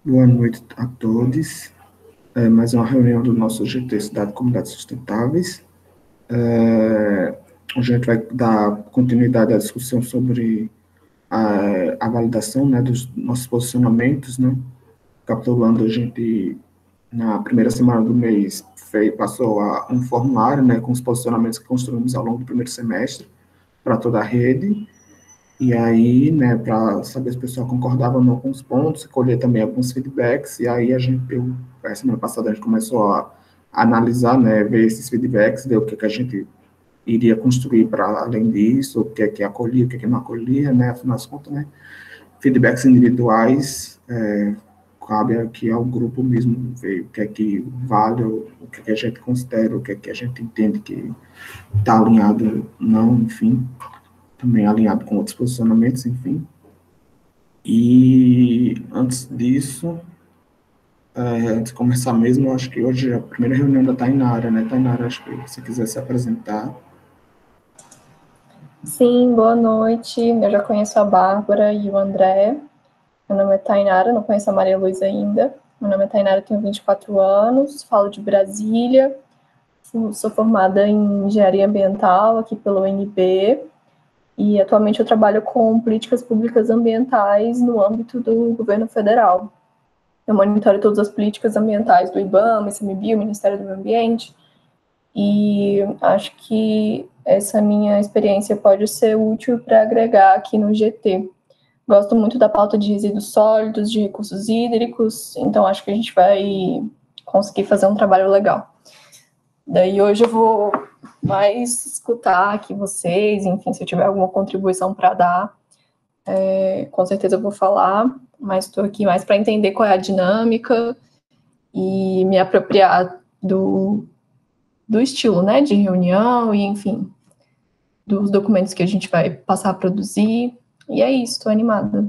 Boa noite a todos. Mais uma reunião do nosso GT Cidade e Comunidades Sustentáveis. A gente vai dar continuidade à discussão sobre a validação, né, dos nossos posicionamentos, né? Capitulando, a gente, na primeira semana do mês, passou um formulário, né, com os posicionamentos que construímos ao longo do primeiro semestre para toda a rede. E aí, né, para saber se o pessoal concordava ou não com os pontos, colher também alguns feedbacks, e aí semana passada a gente começou a analisar, né, ver esses feedbacks, ver o que a gente iria construir para além disso, o que é que acolhia, o que é que não acolhia, né, afinal de contas, né, feedbacks individuais, cabe aqui ao grupo mesmo ver o que é que vale, o que é que a gente considera, o que é que a gente entende que está alinhado, não, enfim, também alinhado com outros posicionamentos, enfim. E antes disso, antes de começar mesmo, acho que hoje é a primeira reunião da Tainara, né? Tainara, acho que se quiser se apresentar. Sim, boa noite. Eu já conheço a Bárbara e o André. Meu nome é Tainara, não conheço a Maria Luísa ainda. Meu nome é Tainara, tenho 24 anos, falo de Brasília. Sou formada em engenharia ambiental aqui pelo UNB e atualmente eu trabalho com políticas públicas ambientais no âmbito do governo federal. Eu monitoro todas as políticas ambientais do IBAMA, ICMBio, Ministério do Meio Ambiente, e acho que essa minha experiência pode ser útil para agregar aqui no GT. Gosto muito da pauta de resíduos sólidos, de recursos hídricos, então acho que a gente vai conseguir fazer um trabalho legal. Daí hoje eu vou mais escutar aqui vocês, enfim, se eu tiver alguma contribuição para dar, com certeza eu vou falar, mas estou aqui mais para entender qual é a dinâmica e me apropriar do estilo, né, de reunião e, enfim, dos documentos que a gente vai passar a produzir. E é isso, estou animada.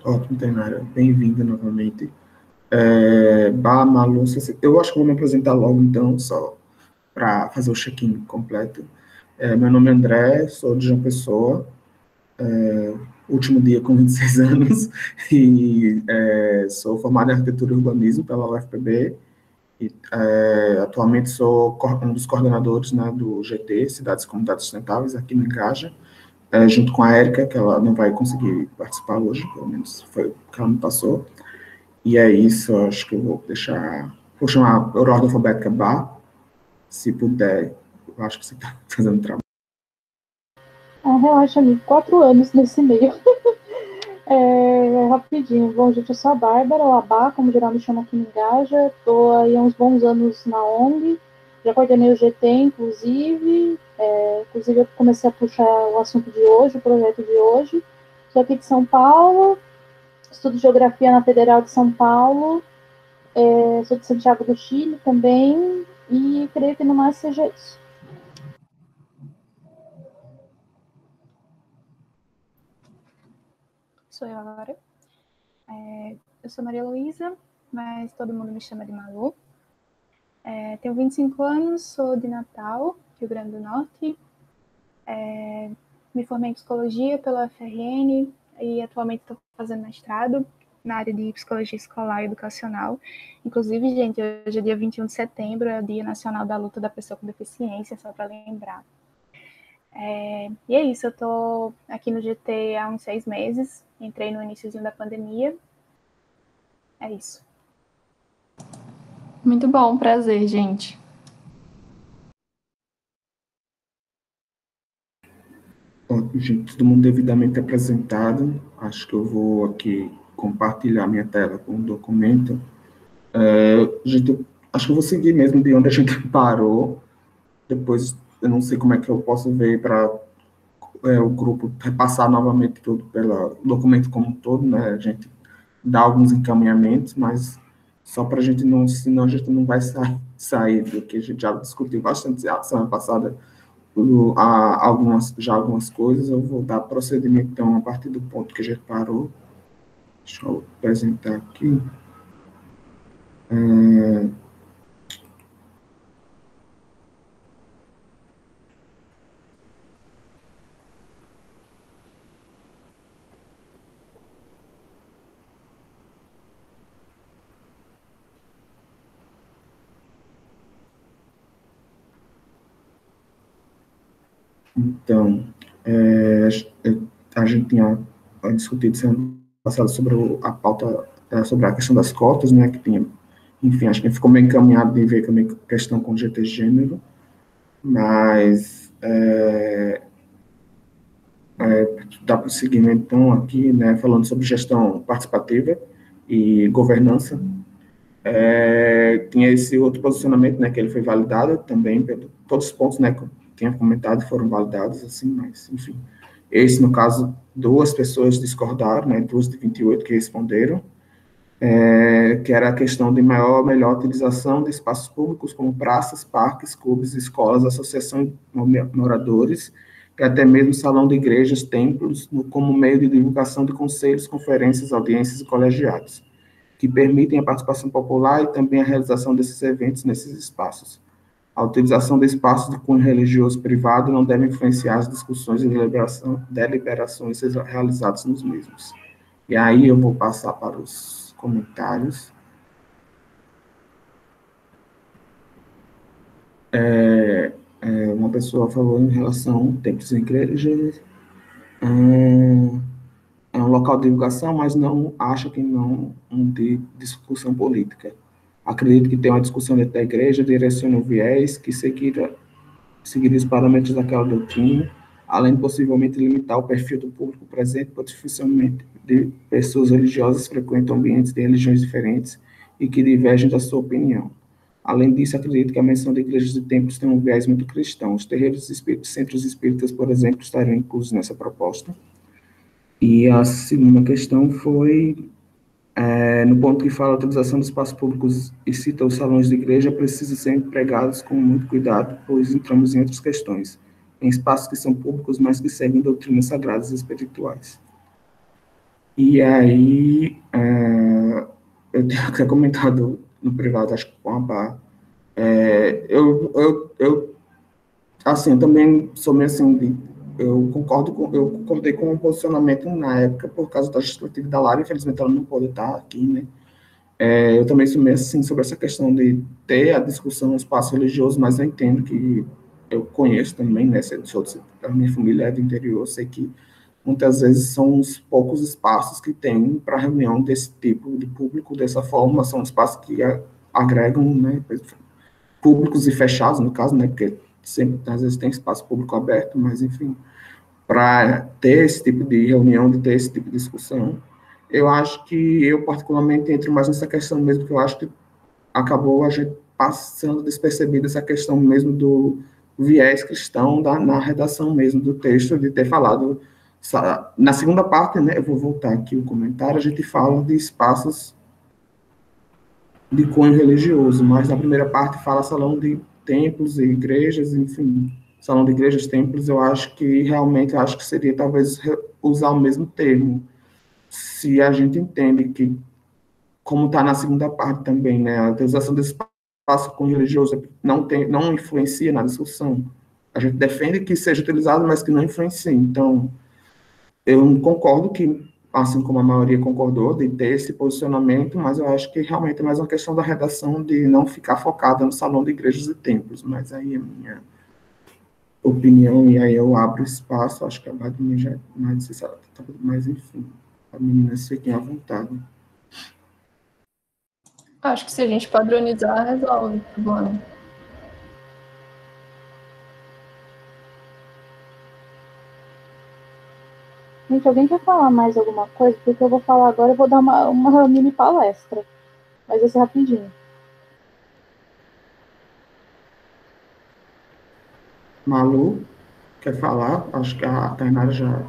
Ótimo, Tainara. Bem-vinda novamente. Malu, eu acho que vou me apresentar logo, então, só para fazer o check-in completo. Meu nome é André, sou de João Pessoa, último dia com 26 anos, e sou formado em Arquitetura e Urbanismo pela UFPB, e atualmente sou um dos coordenadores, né, do GT, Cidades e Comunidades Sustentáveis, aqui no Engaja, junto com a Érica, que ela não vai conseguir participar hoje, pelo menos foi o que ela me passou. E é isso, acho que eu vou chamar a ordem alfabética Bá, se puder, eu acho que você está fazendo trabalho. Relaxa, amigo, 4 anos nesse meio. Rapidinho. Bom, gente, eu sou a Bárbara, ou a Bá, como geral me chama aqui no Engaja. Estou aí há uns bons anos na ONG. Já coordenei o GT, inclusive. Inclusive, eu comecei a puxar o assunto de hoje, o projeto de hoje. Sou aqui de São Paulo. Estudo Geografia na Federal de São Paulo. Sou de Santiago do Chile também. E creio que no mais seja isso. Sou eu agora. Eu sou Maria Luísa, mas todo mundo me chama de Malu. Tenho 25 anos, sou de Natal, Rio Grande do Norte. Me formei em Psicologia pela UFRN e atualmente estou fazendo mestrado na área de Psicologia Escolar e Educacional. Inclusive, gente, hoje é dia 21 de setembro, é o Dia Nacional da Luta da Pessoa com Deficiência, só para lembrar. E é isso, eu estou aqui no GT há uns 6 meses, entrei no iniciozinho da pandemia. É isso. Muito bom, prazer, gente. Ótimo, gente, todo mundo devidamente apresentado. Acho que eu vou aqui compartilhar minha tela com o documento. Gente, acho que eu vou seguir mesmo de onde a gente parou. Depois, eu não sei como é que eu posso ver para o grupo repassar novamente tudo pelo documento como um todo, né? A gente dá alguns encaminhamentos, mas só para a gente não, senão a gente não vai sair do que a gente já discutiu bastante a semana passada, algumas coisas. Eu vou dar procedimento, então, a partir do ponto que a gente parou. Deixa eu apresentar aqui. Então, a gente tinha discutido semana passada sobre a pauta, sobre a questão das cotas, né, que tinha, enfim, acho que ficou meio encaminhado de ver também a questão com GT Gênero, mas dá prosseguimento, então, aqui, né, falando sobre gestão participativa e governança. Tinha esse outro posicionamento, né, que ele foi validado também, todos os pontos, né, que eu tinha comentado foram validados, assim, mas, enfim. Esse, no caso, duas pessoas discordaram, né, duas de 28 que responderam, que era a questão de melhor utilização de espaços públicos como praças, parques, clubes, escolas, associações de moradores, e até mesmo salão de igrejas, templos, como meio de divulgação de conselhos, conferências, audiências e colegiados, que permitem a participação popular e também a realização desses eventos nesses espaços. A utilização de espaços de cunho religioso privado não deve influenciar as discussões e deliberações realizadas nos mesmos. E aí eu vou passar para os comentários. Uma pessoa falou em relação a templos e igrejas, é um local de divulgação, mas não acha que não de discussão política. Acredito que tem uma discussão dentro da igreja, direciona o viés que seguir os parâmetros daquela doutrina, além de possivelmente limitar o perfil do público presente, pois dificilmente de pessoas religiosas frequentam ambientes de religiões diferentes e que divergem da sua opinião. Além disso, acredito que a menção de igrejas e templos tem um viés muito cristão. Os terreiros espíritas, centros espíritas, por exemplo, estariam inclusos nessa proposta. E a segunda questão foi, no ponto que fala a utilização dos espaços públicos e cita os salões de igreja, precisam ser empregados com muito cuidado, pois entramos em outras questões, em espaços que são públicos, mas que seguem doutrinas sagradas e espirituais. E aí, eu tinha até comentado no privado, acho que com a Bá, assim, eu também sou meio assim, eu concordei com o posicionamento na época, por causa da legislativa da Lara, infelizmente ela não pôde estar aqui, né? Eu também sou meio assim sobre essa questão de ter a discussão no espaço religioso, mas eu entendo que eu conheço também, né? A minha família é do interior, eu sei que muitas vezes são os poucos espaços que tem para reunião desse tipo de público, dessa forma, são espaços que agregam, né? Públicos e fechados, no caso, né? Porque sempre, às vezes, tem espaço público aberto, mas, enfim, para ter esse tipo de reunião, de ter esse tipo de discussão, eu acho que eu, particularmente, entro mais nessa questão mesmo, que eu acho que acabou a gente passando despercebido essa questão mesmo do viés cristão na redação mesmo do texto, de ter falado, na segunda parte, né, eu vou voltar aqui o comentário, a gente fala de espaços de cunho religioso, mas na primeira parte fala salão de templos e igrejas, enfim, salão de igrejas, templos, eu acho que realmente, eu acho que seria talvez usar o mesmo termo, se a gente entende que, como está na segunda parte também, né, a utilização desse espaço com religioso não influencia na discussão. A gente defende que seja utilizado, mas que não influencie. Então, eu concordo que, assim como a maioria concordou, de ter esse posicionamento, mas eu acho que realmente é mais uma questão da redação de não ficar focada no salão de igrejas e templos, mas aí é a minha opinião, e aí eu abro espaço, acho que a Vladimir já é mais necessária, mas enfim, a menina fiquem à vontade. Acho que se a gente padronizar, resolve o problema. Gente, alguém quer falar mais alguma coisa? Porque eu vou falar agora, eu vou dar uma mini palestra. Mas vai ser rapidinho. Malu, quer falar? Acho que a Tainara já...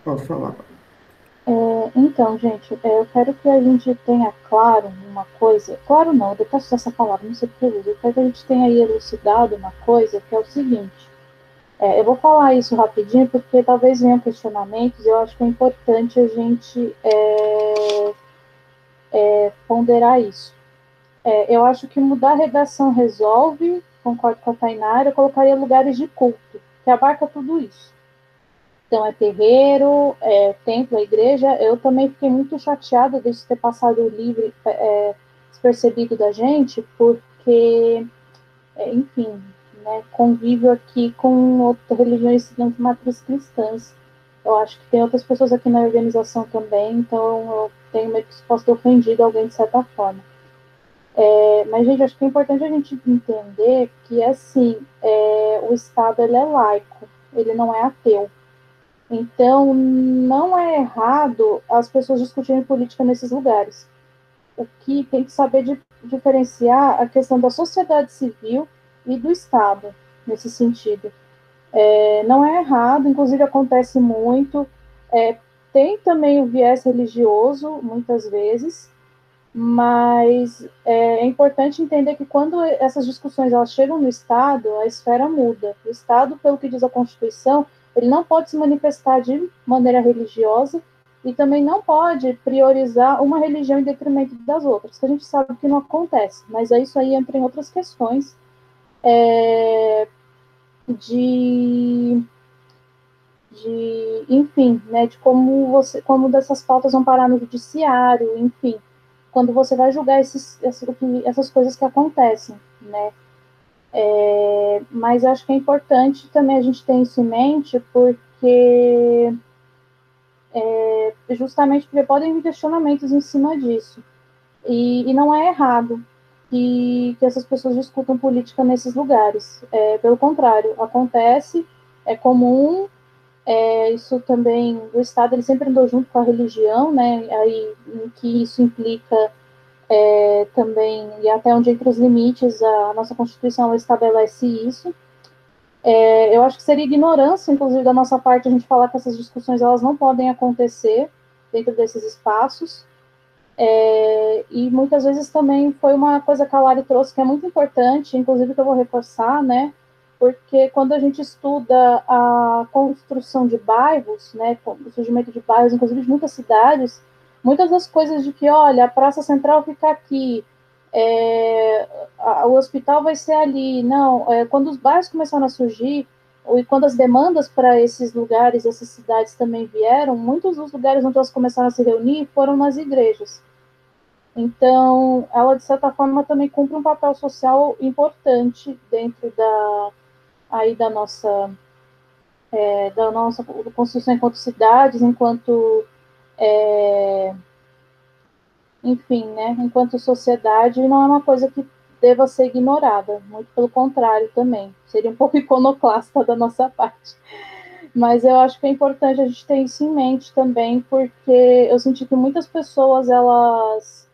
Pode falar. Então, gente, eu quero que a gente tenha claro uma coisa. Claro não, eu detesto essa palavra, não sei porque eu uso. Eu quero que a gente tenha aí elucidado uma coisa, que é o seguinte. Eu vou falar isso rapidinho, porque talvez venham questionamentos, e eu acho que é importante a gente ponderar isso. Eu acho que mudar a redação resolve, concordo com a Tainara, eu colocaria lugares de culto, que abarca tudo isso. Então, é terreiro, templo, igreja. Eu também fiquei muito chateada de ter passado o livre despercebido da gente, porque enfim, né, convívio aqui com outras religiões não de matriz cristãs. Eu acho que tem outras pessoas aqui na organização também, então eu tenho medo que isso possa ter ofendido alguém de certa forma. Mas, gente, acho que é importante a gente entender que, assim, o Estado, ele é laico, ele não é ateu. Então, não é errado as pessoas discutirem política nesses lugares. O que tem que saber diferenciar a questão da sociedade civil e do Estado, nesse sentido. Não é errado, inclusive acontece muito. Tem também o viés religioso, muitas vezes, mas é importante entender que quando essas discussões elas chegam no Estado, a esfera muda. O Estado, pelo que diz a Constituição, ele não pode se manifestar de maneira religiosa e também não pode priorizar uma religião em detrimento das outras, que a gente sabe que não acontece, mas isso aí entra em outras questões de enfim, né, de como dessas pautas vão parar no judiciário, enfim, quando você vai julgar essas coisas que acontecem, né? Mas acho que é importante também a gente ter isso em mente, porque justamente porque podem vir questionamentos em cima disso. E não é errado que essas pessoas discutam política nesses lugares. Pelo contrário, acontece, é comum. Isso também, o Estado ele sempre andou junto com a religião, né? Aí em que isso implica também, e até onde entra os limites, a nossa Constituição ela estabelece isso. Eu acho que seria ignorância, inclusive, da nossa parte, a gente falar que essas discussões elas não podem acontecer dentro desses espaços. E muitas vezes também foi uma coisa que a Lari trouxe que é muito importante, inclusive que eu vou reforçar, né? Porque quando a gente estuda a construção de bairros, né, o surgimento de bairros, inclusive de muitas cidades, muitas das coisas de que, olha, a Praça Central fica aqui, o hospital vai ser ali, não, quando os bairros começaram a surgir, e quando as demandas para esses lugares, essas cidades também vieram, muitos dos lugares onde elas começaram a se reunir foram nas igrejas. Então, ela, de certa forma, também cumpre um papel social importante dentro da nossa construção enquanto cidades, enquanto enfim, né, enquanto sociedade, não é uma coisa que deva ser ignorada, muito pelo contrário também, seria um pouco iconoclasta da nossa parte. Mas eu acho que é importante a gente ter isso em mente também, porque eu senti que muitas pessoas, elas,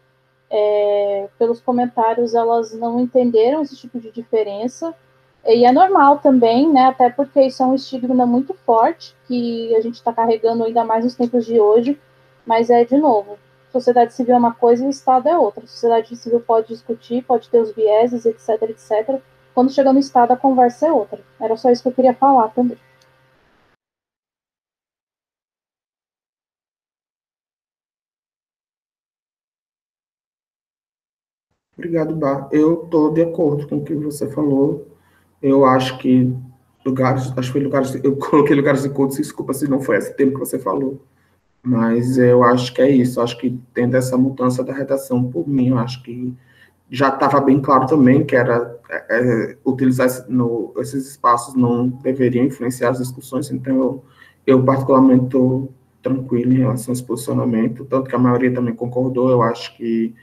pelos comentários, elas não entenderam esse tipo de diferença, e é normal também, né, até porque isso é um estigma muito forte, que a gente está carregando ainda mais nos tempos de hoje, mas de novo, sociedade civil é uma coisa e o Estado é outra. A sociedade civil pode discutir, pode ter os vieses, etc, etc. Quando chega no Estado, a conversa é outra. Era só isso que eu queria falar também. Obrigado, Bar. Eu estou de acordo com o que você falou. Eu acho que acho que foi lugares, eu coloquei lugares de culto, desculpa se não foi esse termo que você falou, mas eu acho que é isso. Eu acho que tendo essa mudança da redação por mim, eu acho que já estava bem claro também que era utilizar esses espaços não deveriam influenciar as discussões, então eu particularmente estou tranquilo em relação a esse posicionamento, tanto que a maioria também concordou. Eu acho que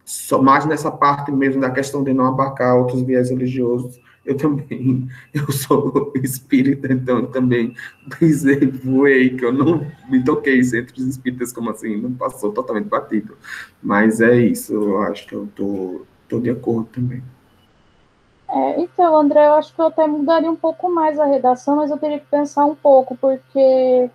só mais nessa parte mesmo da questão de não abarcar outros viés religiosos, eu sou espírita, então eu também pensei, voei, que eu não me toquei entre os espíritas, como assim, não passou totalmente batido. Mas é isso, eu acho que eu tô de acordo também. Então, André, eu acho que eu até mudaria um pouco mais a redação, mas eu teria que pensar um pouco, porque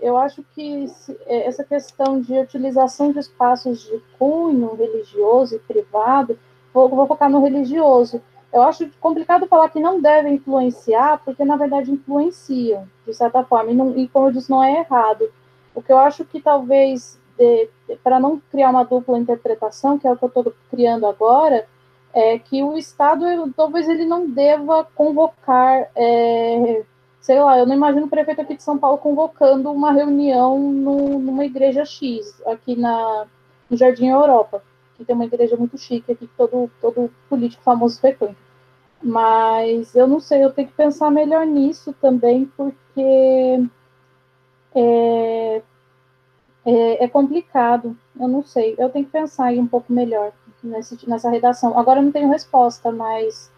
eu acho que essa questão de utilização de espaços de cunho religioso e privado, vou focar no religioso. Eu acho complicado falar que não devem influenciar, porque na verdade influenciam, de certa forma, e como eu disse, não é errado. O que eu acho que talvez, para não criar uma dupla interpretação, que é o que eu estou criando agora, é que o Estado, talvez ele não deva convocar sei lá, eu não imagino o prefeito aqui de São Paulo convocando uma reunião numa igreja X, aqui no Jardim Europa. aqui tem uma igreja muito chique aqui que todo político famoso frequenta. Mas eu não sei, eu tenho que pensar melhor nisso também, porque é complicado, eu não sei. Eu tenho que pensar aí um pouco melhor nessa redação. Agora eu não tenho resposta, mas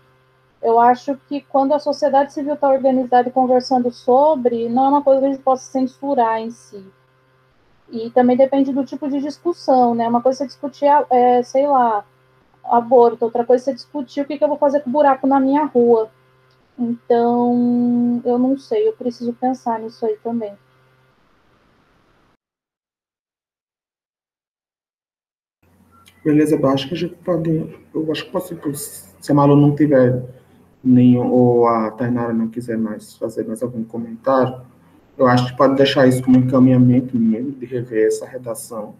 eu acho que quando a sociedade civil está organizada e conversando sobre, não é uma coisa que a gente possa censurar em si. E também depende do tipo de discussão, né? Uma coisa é discutir, sei lá, aborto, outra coisa é você discutir o que eu vou fazer com o buraco na minha rua. Então, eu não sei, eu preciso pensar nisso aí também. Beleza, eu acho que a gente pode. Eu acho que pode, se a Malu não tiver nenhum, ou a Tainara não quiser mais fazer mais algum comentário, eu acho que pode deixar isso como encaminhamento mesmo, de rever essa redação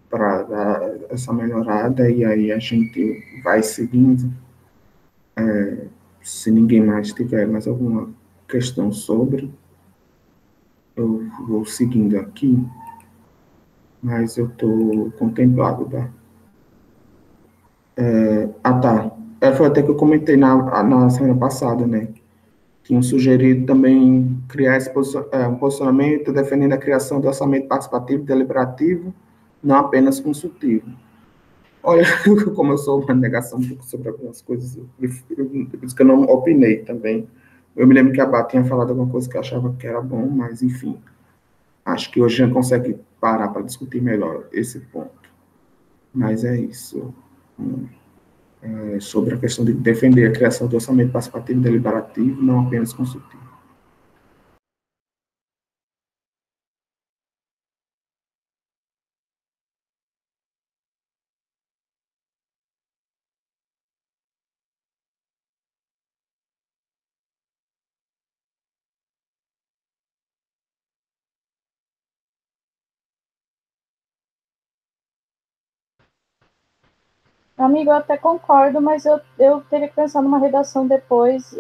para dar essa melhorada, e aí a gente vai seguindo. Se ninguém mais tiver mais alguma questão sobre, eu vou seguindo aqui, mas eu estou contemplado, tá? Tá. Foi até que eu comentei na semana passada, né? Tinham sugerido também criar um posicionamento defendendo a criação do orçamento participativo e deliberativo, não apenas consultivo. Olha, como eu sou uma negação um pouco sobre algumas coisas, por isso que eu não opinei também. Eu me lembro que a Bá tinha falado alguma coisa que eu achava que era bom, mas enfim, acho que hoje a gente consegue parar para discutir melhor esse ponto. Mas é isso. Sobre a questão de defender a criação do orçamento participativo e deliberativo, não apenas consultivo. Amigo, eu até concordo, mas eu teria que pensar numa redação depois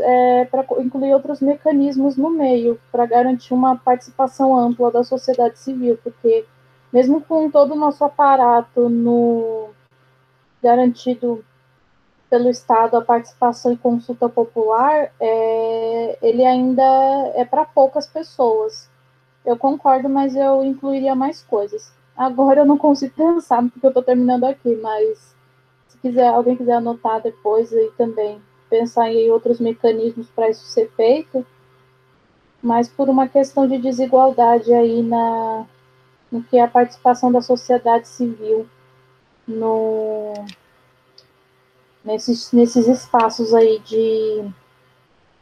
para incluir outros mecanismos no meio, para garantir uma participação ampla da sociedade civil, porque mesmo com todo o nosso aparato garantido pelo Estado, a participação e consulta popular, ele ainda é para poucas pessoas. Eu concordo, mas eu incluiria mais coisas. Agora eu não consigo pensar, porque eu estou terminando aqui, mas se alguém quiser anotar depois aí também, pensar em outros mecanismos para isso ser feito, mas por uma questão de desigualdade aí no que é a participação da sociedade civil nesses espaços aí de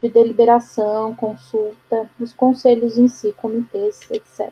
deliberação, consulta, os conselhos em si, comitês, etc.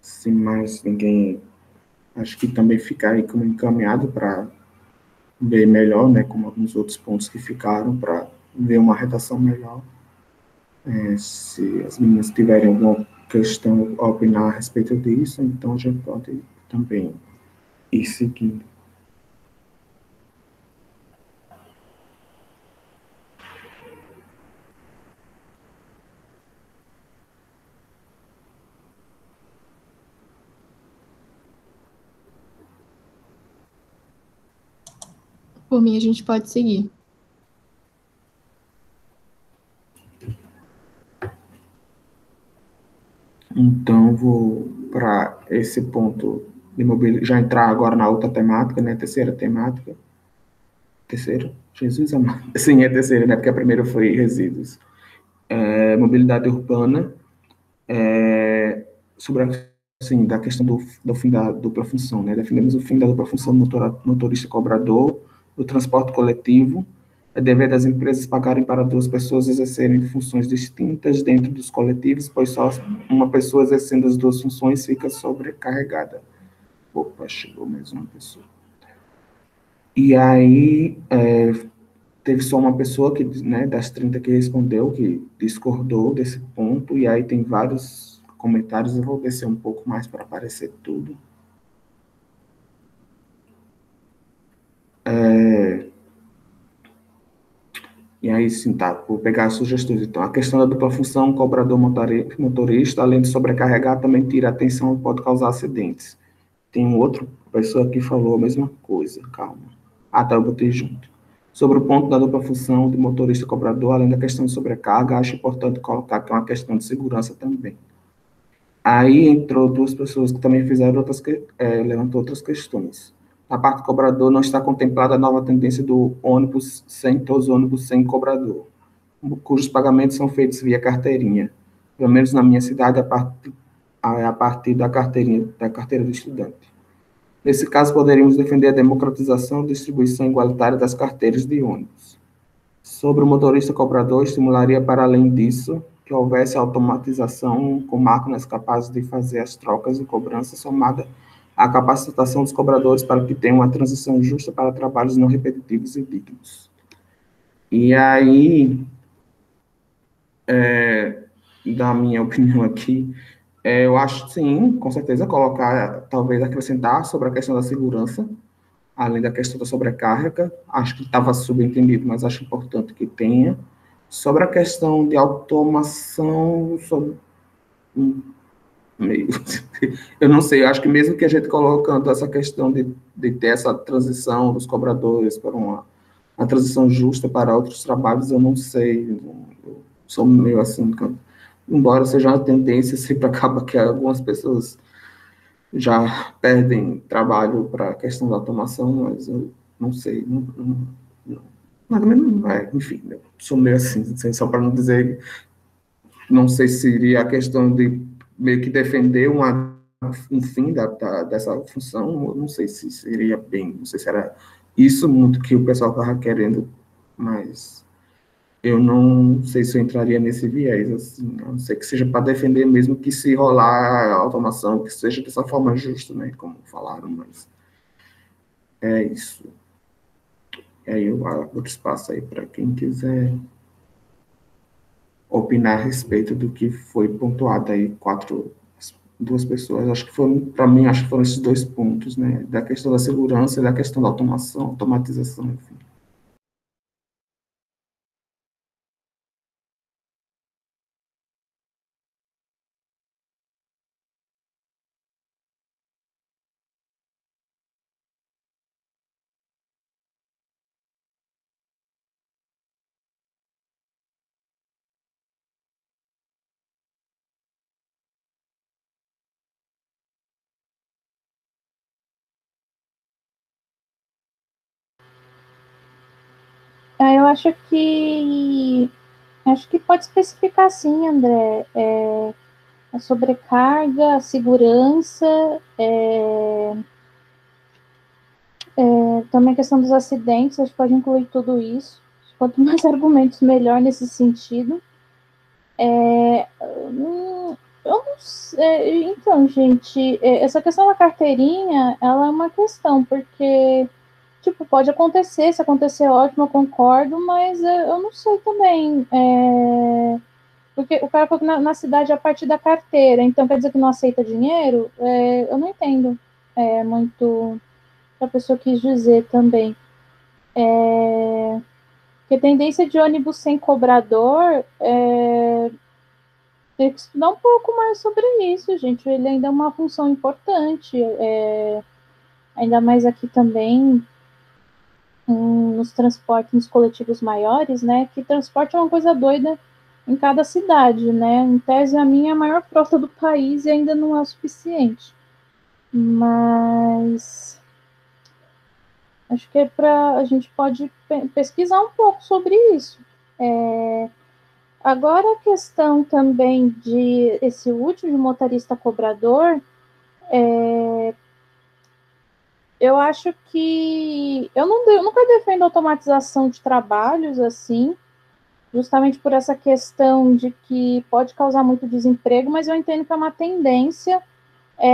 Se mais ninguém, acho que também ficar aí como encaminhado para ver melhor, né, como alguns outros pontos que ficaram, para ver uma redação melhor. Se as meninas tiverem alguma questão a opinar a respeito disso, então a gente pode também ir seguindo. Por mim, a gente pode seguir. Então, vou para esse ponto de já entrar agora na outra temática, né? Terceira temática. Terceira? Jesus amado. Sim, é terceira, né? Porque a primeira foi resíduos. Mobilidade urbana. Sobre a, assim, da questão do fim da dupla função, né? Defendemos o fim da dupla função do motorista cobrador, do transporte coletivo. É dever das empresas pagarem para duas pessoas exercerem funções distintas dentro dos coletivos, pois só uma pessoa exercendo as duas funções fica sobrecarregada. Opa, chegou mais uma pessoa. E aí, teve só uma pessoa que, né, das 30 que respondeu, que discordou desse ponto, e aí tem vários comentários, eu vou descer um pouco mais para aparecer tudo. E aí, sim, tá, vou pegar as sugestões. Então, a questão da dupla função, cobrador motorista, além de sobrecarregar, também tira atenção e pode causar acidentes. Tem um outro pessoa que falou a mesma coisa, calma. Ah, tá, eu botei junto. Sobre o ponto da dupla função de motorista e cobrador, além da questão de sobrecarga, acho importante colocar que é uma questão de segurança também. Aí entrou duas pessoas que também fizeram levantou outras questões. Na parte do cobrador, não está contemplada a nova tendência do ônibus sem, todos os ônibus sem cobrador, cujos pagamentos são feitos via carteirinha. Pelo menos na minha cidade, a partir da carteira do estudante. Nesse caso, poderíamos defender a democratização e distribuição igualitária das carteiras de ônibus. Sobre o motorista cobrador, estimularia, para além disso, que houvesse automatização com máquinas capazes de fazer as trocas de cobrança, somada à capacitação dos cobradores para que tenham uma transição justa para trabalhos não repetitivos e dignos. E aí, da minha opinião aqui, eu acho, sim, com certeza, colocar, talvez acrescentar sobre a questão da segurança, além da questão da sobrecarga, acho que estava subentendido, mas acho importante que tenha. Sobre a questão de automação, meio, eu não sei, eu acho que mesmo que a gente colocando essa questão de ter essa transição dos cobradores para uma transição justa para outros trabalhos, eu não sei, eu sou meio assim, embora seja uma tendência, sempre acaba que algumas pessoas já perdem trabalho para a questão da automação, mas eu não sei, enfim, eu sou meio assim, só para não dizer, não sei se seria a questão de meio que defender um fim dessa função, eu não sei se seria bem, não sei se era isso muito que o pessoal estava querendo, mas eu não sei se eu entraria nesse viés, assim, a não ser que seja para defender mesmo que se rolar a automação, que seja dessa forma justa, né, como falaram, mas é isso. E aí eu abro espaço aí para quem quiser opinar a respeito do que foi pontuado aí, duas pessoas, acho que foram, para mim, acho que foram esses dois pontos, né, da questão da segurança e da questão da automatização, enfim. Eu acho que pode especificar sim, André, a sobrecarga, a segurança, também a questão dos acidentes, acho que pode incluir tudo isso. Quanto mais argumentos, melhor nesse sentido. Eu não sei, então, gente, essa questão da carteirinha, ela é uma questão, porque, tipo, pode acontecer, se acontecer, ótimo, eu concordo, mas eu não sei também, porque o cara falou que na cidade é a partir da carteira, então quer dizer que não aceita dinheiro? Eu não entendo muito o que a pessoa quis dizer também. Porque tendência de ônibus sem cobrador, tem que estudar um pouco mais sobre isso, gente. Ele ainda é uma função importante, ainda mais aqui também, nos transportes, nos coletivos maiores, né? Que transporte é uma coisa doida em cada cidade, né? Em tese, a minha é a maior frota do país e ainda não é o suficiente. Mas acho que a gente pode pesquisar um pouco sobre isso. Agora, a questão também de esse último de motorista cobrador, eu acho que eu nunca defendo automatização de trabalhos assim, justamente por essa questão de que pode causar muito desemprego, mas eu entendo que é uma tendência,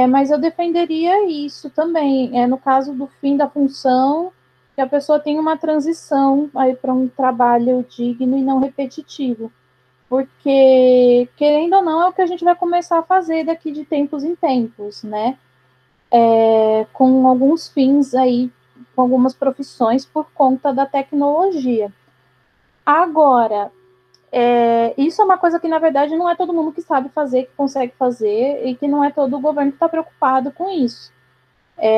mas eu defenderia isso também, no caso do fim da função, que a pessoa tenha uma transição aí para um trabalho digno e não repetitivo. Porque, querendo ou não, é o que a gente vai começar a fazer daqui de tempos em tempos, né? Com alguns fins aí, com algumas profissões por conta da tecnologia. Agora, isso é uma coisa que, na verdade, não é todo mundo que sabe fazer, que consegue fazer, e que não é todo o governo que está preocupado com isso.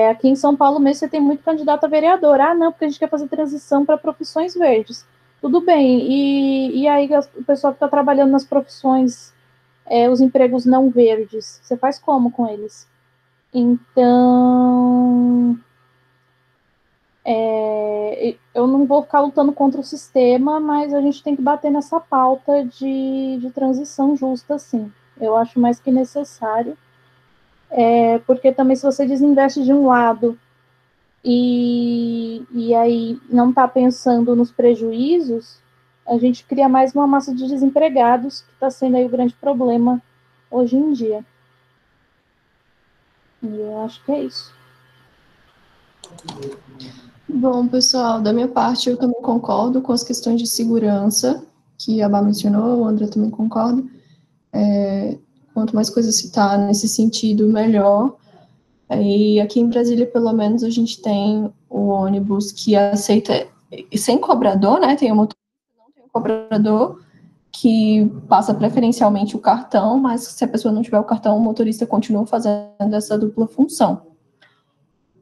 Aqui em São Paulo mesmo você tem muito candidato a vereador. Ah, não, porque a gente quer fazer transição para profissões verdes. Tudo bem, e aí o pessoal que está trabalhando nas profissões, os empregos não verdes, você faz como com eles? Então, eu não vou ficar lutando contra o sistema, mas a gente tem que bater nessa pauta de transição justa, sim. Eu acho mais que necessário, porque também se você desinveste de um lado e aí não está pensando nos prejuízos, a gente cria mais uma massa de desempregados, que está sendo aí o grande problema hoje em dia. E eu acho que é isso. Bom, pessoal, da minha parte, eu também concordo com as questões de segurança que a Bá mencionou, o André também concorda. Quanto mais coisas citar nesse sentido, melhor. E aqui em Brasília, pelo menos, a gente tem o ônibus que aceita, sem cobrador, né? Tem o motorista, não tem o cobrador, que passa preferencialmente o cartão, mas se a pessoa não tiver o cartão, o motorista continua fazendo essa dupla função.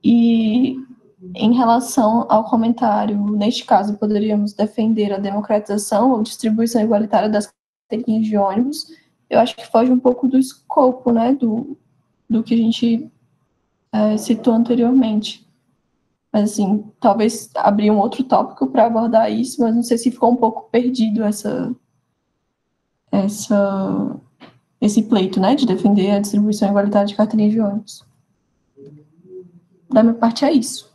E em relação ao comentário, neste caso, poderíamos defender a democratização ou distribuição igualitária das carteirinhas de ônibus. Eu acho que foge um pouco do escopo, né, do que a gente citou anteriormente. Mas, assim, talvez abrir um outro tópico para abordar isso, mas não sei se ficou um pouco perdido esse pleito, né, de defender a distribuição igualitária de carteirinhas de ônibus. Da minha parte é isso.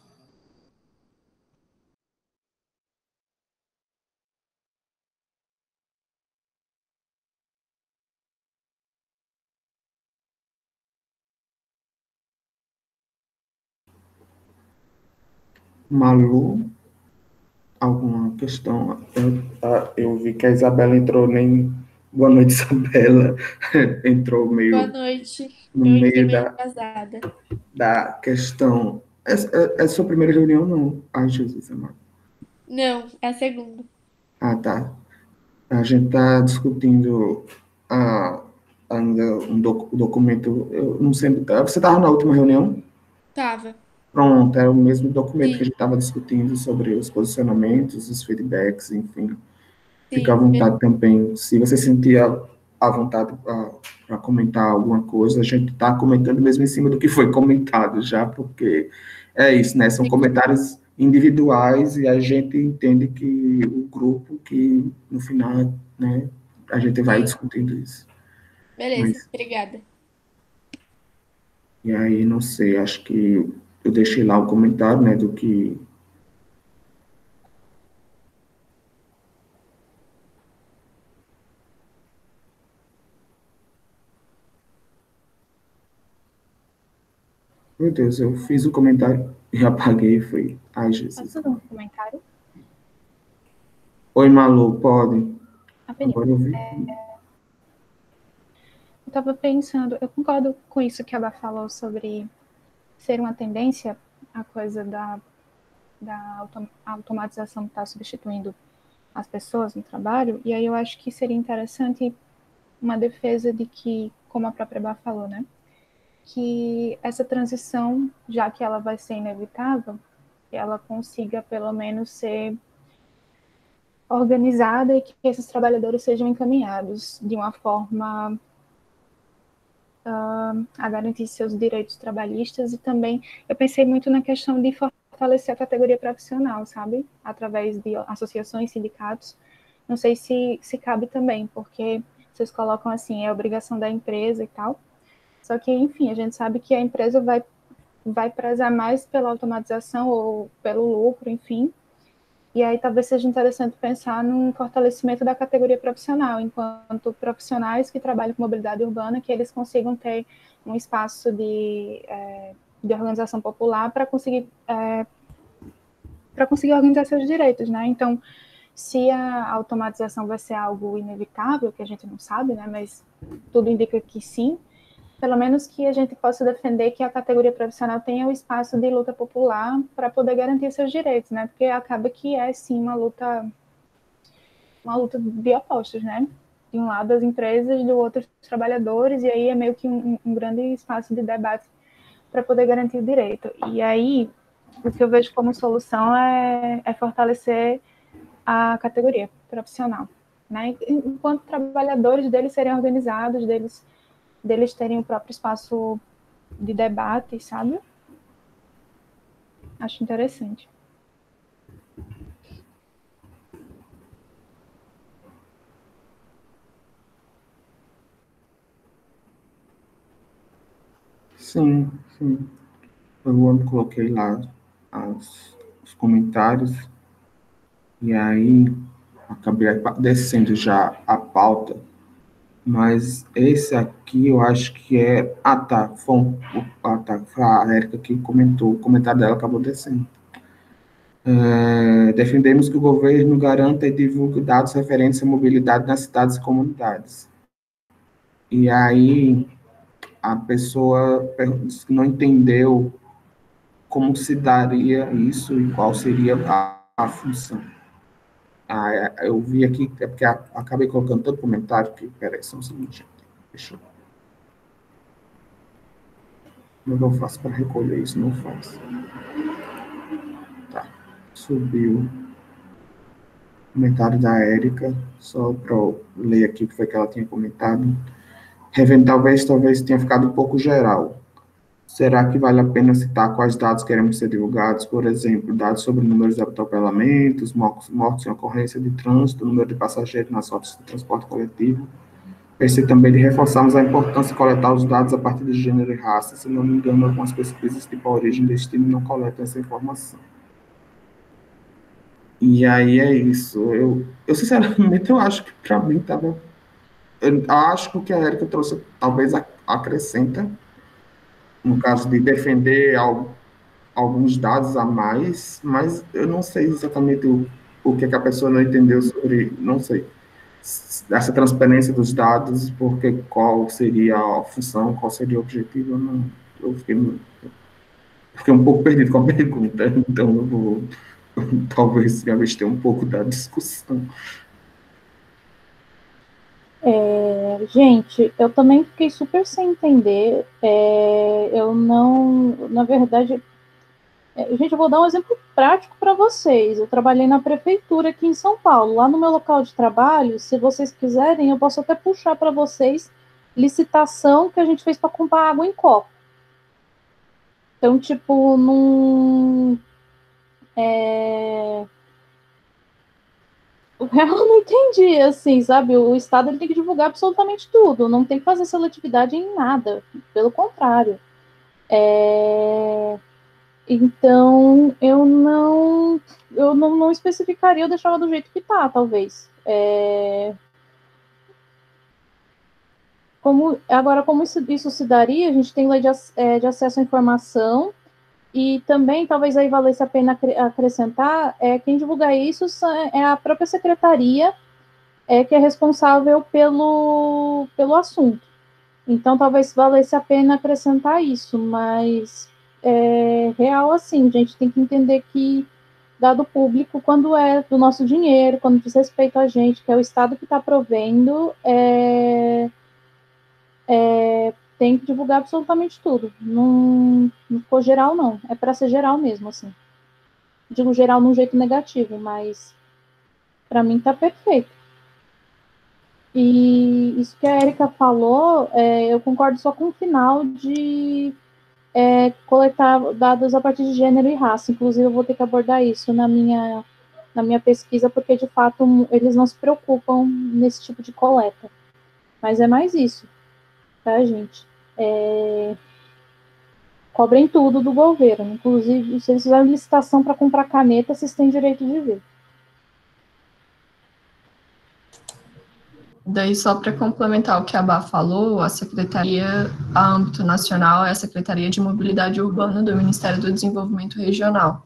Malu, alguma questão? Eu vi que a Isabela entrou nem... Boa noite, Isabela. Entrou meio Boa noite. no Eu entrei meio meio atrasada. da questão. É sua primeira reunião, não? Ai, Jesus amado. Não, é a segunda. Ah, tá. A gente está discutindo ainda o documento. Eu não sei. Você estava na última reunião? Tava. Pronto, é o mesmo documento que a Sim, gente estava discutindo sobre os posicionamentos, os feedbacks, enfim. Fica à sim. vontade também. Se você sentir à vontade para comentar alguma coisa, a gente está comentando mesmo em cima do que foi comentado já, porque é isso, né? São comentários individuais e a gente entende que o grupo, que no final, né, a gente vai Sim. discutindo isso. Beleza, Mas, obrigada. e aí, não sei, acho que eu deixei lá o comentário, né, do que... Meu Deus, eu fiz o comentário e apaguei e foi... Ai, Posso Jesus. fazer um comentário? Oi, Malu, pode? Rapidinho. Agora eu vi. Eu estava pensando, eu concordo com isso que a Bá falou sobre ser uma tendência, a coisa da automatização que está substituindo as pessoas no trabalho, e aí eu acho que seria interessante uma defesa de que, como a própria Bá falou, né, que essa transição, já que ela vai ser inevitável, ela consiga pelo menos ser organizada e que esses trabalhadores sejam encaminhados de uma forma a garantir seus direitos trabalhistas. E também eu pensei muito na questão de fortalecer a categoria profissional, sabe? Através de associações, sindicatos. Não sei se cabe também, porque vocês colocam assim, é obrigação da empresa e tal. Só que, enfim, a gente sabe que a empresa vai prezar mais pela automatização ou pelo lucro, enfim. E aí talvez seja interessante pensar num fortalecimento da categoria profissional, enquanto profissionais que trabalham com mobilidade urbana, que eles consigam ter um espaço de organização popular para conseguir para conseguir organizar seus direitos, né? Então, se a automatização vai ser algo inevitável, que a gente não sabe, né? Mas tudo indica que sim, pelo menos que a gente possa defender que a categoria profissional tenha o espaço de luta popular para poder garantir seus direitos, né? Porque acaba que é, sim, uma luta de opostos, né? De um lado as empresas, do outro os trabalhadores, e aí é meio que um grande espaço de debate para poder garantir o direito. E aí, o que eu vejo como solução é fortalecer a categoria profissional, né? Enquanto trabalhadores deles serem organizados, deles terem o próprio espaço de debate, sabe? Acho interessante. Sim, sim. Eu coloquei lá os comentários e aí acabei descendo já a pauta, mas esse aqui eu acho que é... Ah, tá, foi a Érica que comentou, o comentário dela acabou descendo. Defendemos que o governo garanta e divulgue dados referentes à mobilidade nas cidades e comunidades. E aí a pessoa disse que não entendeu como se daria isso e qual seria a função. Eu vi aqui, é porque acabei colocando tanto comentário que, peraí, só um segundo. Deixa eu... Como eu faço para recolher isso? Não faço. Tá, subiu. Comentário da Érica, só para eu ler aqui o que foi que ela tinha comentado. Revendo, talvez tenha ficado um pouco geral. Será que vale a pena citar quais dados queremos ser divulgados? Por exemplo, dados sobre números de atropelamentos, mortes em ocorrência de trânsito, número de passageiros nas rotas de transporte coletivo. Pensei também de reforçarmos a importância de coletar os dados a partir de gênero e raça. Se não me engano, algumas pesquisas tipo a origem e destino não coletam essa informação. E aí é isso. Eu sinceramente, eu acho que para mim estava... Eu acho que o que a Érica trouxe talvez acrescenta, no caso de defender alguns dados a mais, mas eu não sei exatamente o que a pessoa não entendeu sobre, não sei, essa transparência dos dados, porque qual seria a função, qual seria o objetivo, eu fiquei um pouco perdido com a pergunta, então eu vou talvez me abster um pouco da discussão. Gente, eu também fiquei super sem entender. Eu não, na verdade, gente, eu vou dar um exemplo prático para vocês. Eu trabalhei na prefeitura aqui em São Paulo. Lá no meu local de trabalho, se vocês quiserem, eu posso até puxar para vocês licitação que a gente fez para comprar água em copo. Então, tipo, eu não entendi, assim, sabe? O Estado ele tem que divulgar absolutamente tudo, não tem que fazer seletividade em nada, pelo contrário. Então, eu não especificaria, eu deixava do jeito que tá, talvez. Como isso se daria, a gente tem lei de acesso à informação, e também, talvez aí valesse a pena acrescentar, quem divulga isso é a própria secretaria, que é responsável pelo assunto. Então, talvez valesse a pena acrescentar isso, mas real assim, gente, tem que entender que dado público, quando é do nosso dinheiro, quando diz respeito a gente, que é o Estado que está provendo, tem que divulgar absolutamente tudo. Não ficou geral, não. É para ser geral mesmo, assim. Digo geral num jeito negativo, mas para mim tá perfeito. E isso que a Érica falou, eu concordo só com o final de coletar dados a partir de gênero e raça. Inclusive, eu vou ter que abordar isso na minha pesquisa, porque, de fato, eles não se preocupam nesse tipo de coleta. Mas é mais isso, tá, gente? Cobrem tudo do governo. Inclusive, se eles fizerem licitação para comprar caneta, vocês têm direito de ver. Daí, só para complementar o que a Bá falou, a secretaria, a âmbito nacional, é a Secretaria de Mobilidade Urbana do Ministério do Desenvolvimento Regional.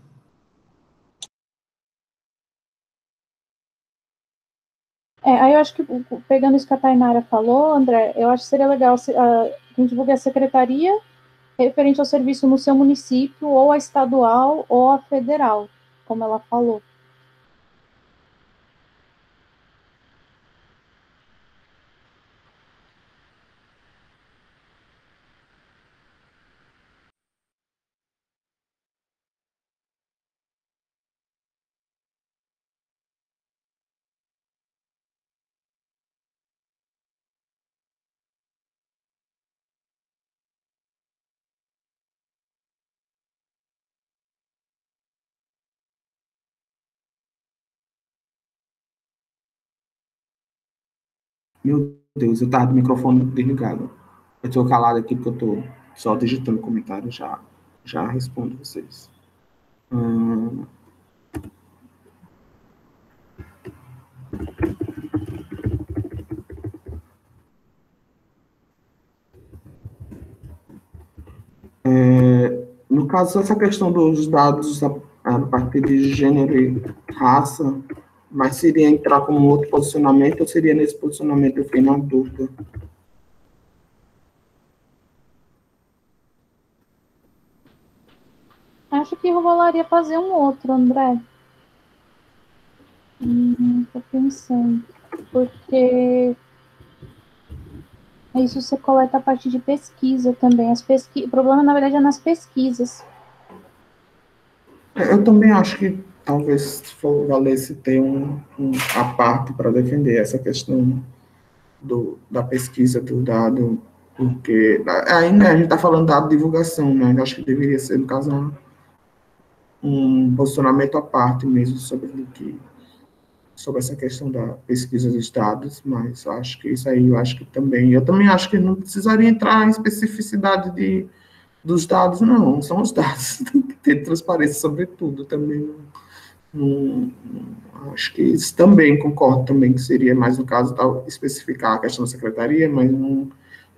Aí eu acho que, pegando isso que a Tainara falou, André, eu acho que seria legal a gente divulgar a secretaria referente ao serviço no seu município, ou a estadual, ou a federal, como ela falou. Meu Deus, eu tava com o microfone desligado. Eu estou calado aqui porque eu estou só digitando comentário, já respondo vocês. No caso, essa questão dos dados a partir de gênero e raça, mas seria entrar como outro posicionamento ou seria nesse posicionamento? Eu fiquei na dúvida. Acho que rolaria fazer um outro, André. Tô pensando. Porque isso você coleta a partir de pesquisa também. O problema, na verdade, é nas pesquisas. Eu também acho que talvez valesse ter a parte para defender essa questão da pesquisa do dado, porque aí, né, a gente está falando da divulgação, né? Eu acho que deveria ser, no caso, um posicionamento à parte mesmo sobre essa questão da pesquisa dos dados, mas eu acho que isso aí, eu também acho que não precisaria entrar em especificidade dos dados, não, são os dados, tem que ter transparência sobre tudo também, acho que isso também, concordo também que seria mais no caso tal, especificar a questão da secretaria, mas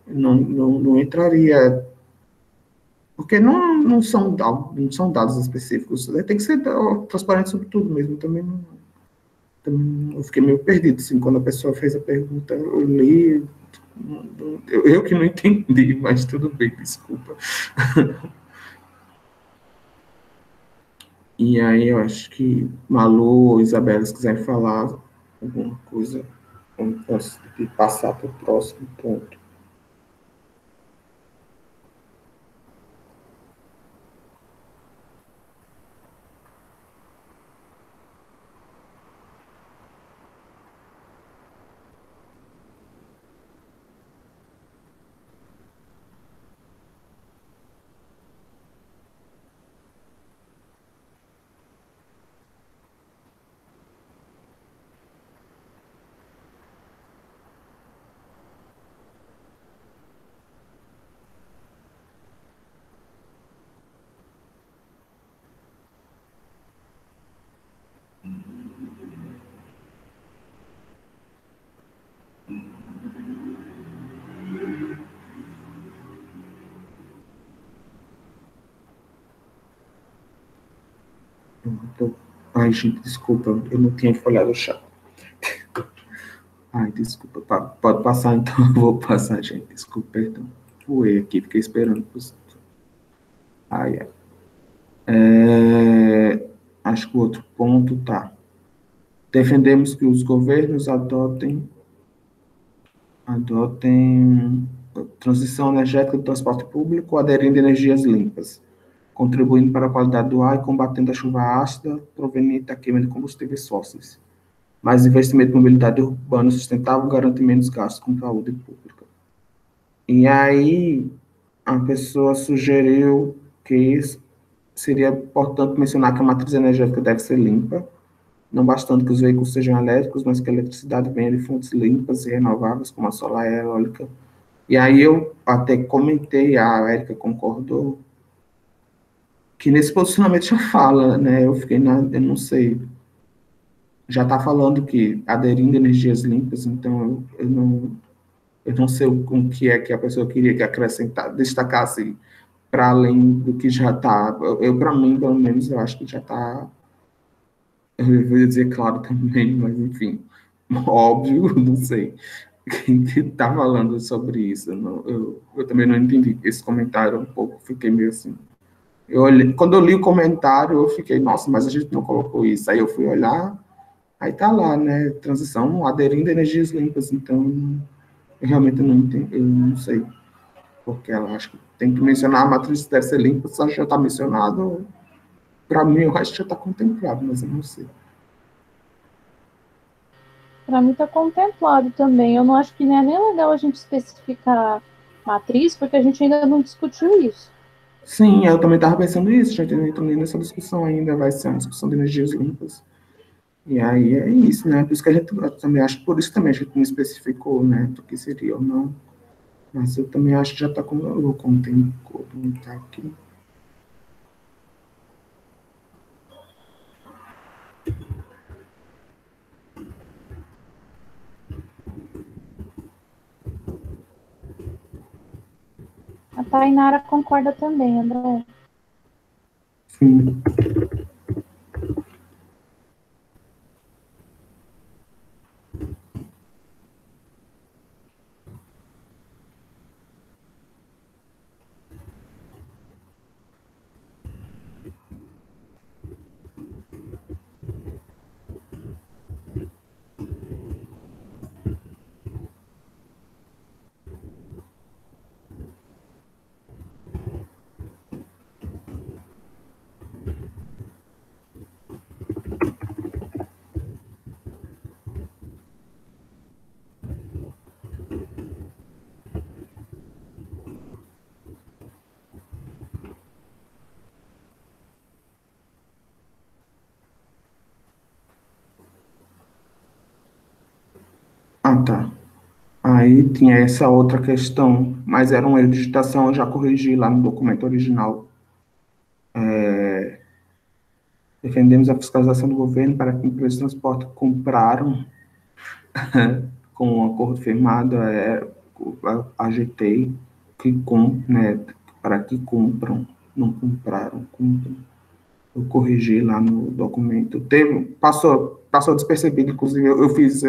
não entraria, porque não são dados específicos, tem que ser transparente sobre tudo mesmo, também eu fiquei meio perdido, assim, quando a pessoa fez a pergunta, eu li, eu que não entendi, mas tudo bem, desculpa. E aí eu acho que Malu ou Isabela, se quiserem falar alguma coisa, antes de passar para o próximo ponto. Ai, gente, desculpa, eu não tinha folhado o chat. Ai, desculpa, pode passar então, eu vou passar, gente, desculpa, perdão. Fui aqui, fiquei esperando. Ai, ai. Acho que o outro ponto tá. Defendemos que os governos adotem transição energética do transporte público, aderindo a energias limpas, contribuindo para a qualidade do ar e combatendo a chuva ácida proveniente da queima de combustíveis fósseis. Mais investimento em mobilidade urbana sustentável garante menos gastos com saúde pública. E aí, a pessoa sugeriu que seria importante mencionar que a matriz energética deve ser limpa, não bastando que os veículos sejam elétricos, mas que a eletricidade venha de fontes limpas e renováveis, como a solar e a eólica. E aí eu até comentei, a Érica concordou, que nesse posicionamento já fala, né? Eu não sei, já está falando que aderindo a energias limpas, então eu não sei o que é que a pessoa queria que acrescentar, destacasse para além do que já está. Para mim, pelo menos, eu acho que já está. Eu ia dizer claro também, mas enfim. Óbvio, não sei quem que tá falando sobre isso. Eu também não entendi esse comentário um pouco, fiquei meio assim. Quando eu li o comentário, eu fiquei, nossa, mas a gente não colocou isso. Aí eu fui olhar, aí tá lá, né? Transição aderindo a energias limpas. Então, eu realmente não entendi, eu não sei. Porque ela acho que tem que mencionar a matriz deve ser limpa, só já está mencionado. Para mim, eu acho que já está contemplado, mas eu não sei. Para mim está contemplado também. Eu não acho que não é nem legal a gente especificar matriz, porque a gente ainda não discutiu isso. Sim, eu também estava pensando isso, gente, não entrou nem nessa discussão ainda, vai ser uma discussão de energias limpas. E aí é isso, né? Por isso que a gente eu também acho, por isso também a gente não especificou, né, do que seria ou não. Mas eu também acho que já está com o contempo tá aqui. A Tainara concorda também, André. Sim. Ah, tá. Aí tinha essa outra questão, mas era um erro de digitação, eu já corrigi lá no documento original. Defendemos a fiscalização do governo para que empresas de transporte compraram, com um acordo firmado, a GT, né, para que cumpram, não compraram, cumprem. Eu corrigi lá no documento. Passou despercebido, inclusive eu fiz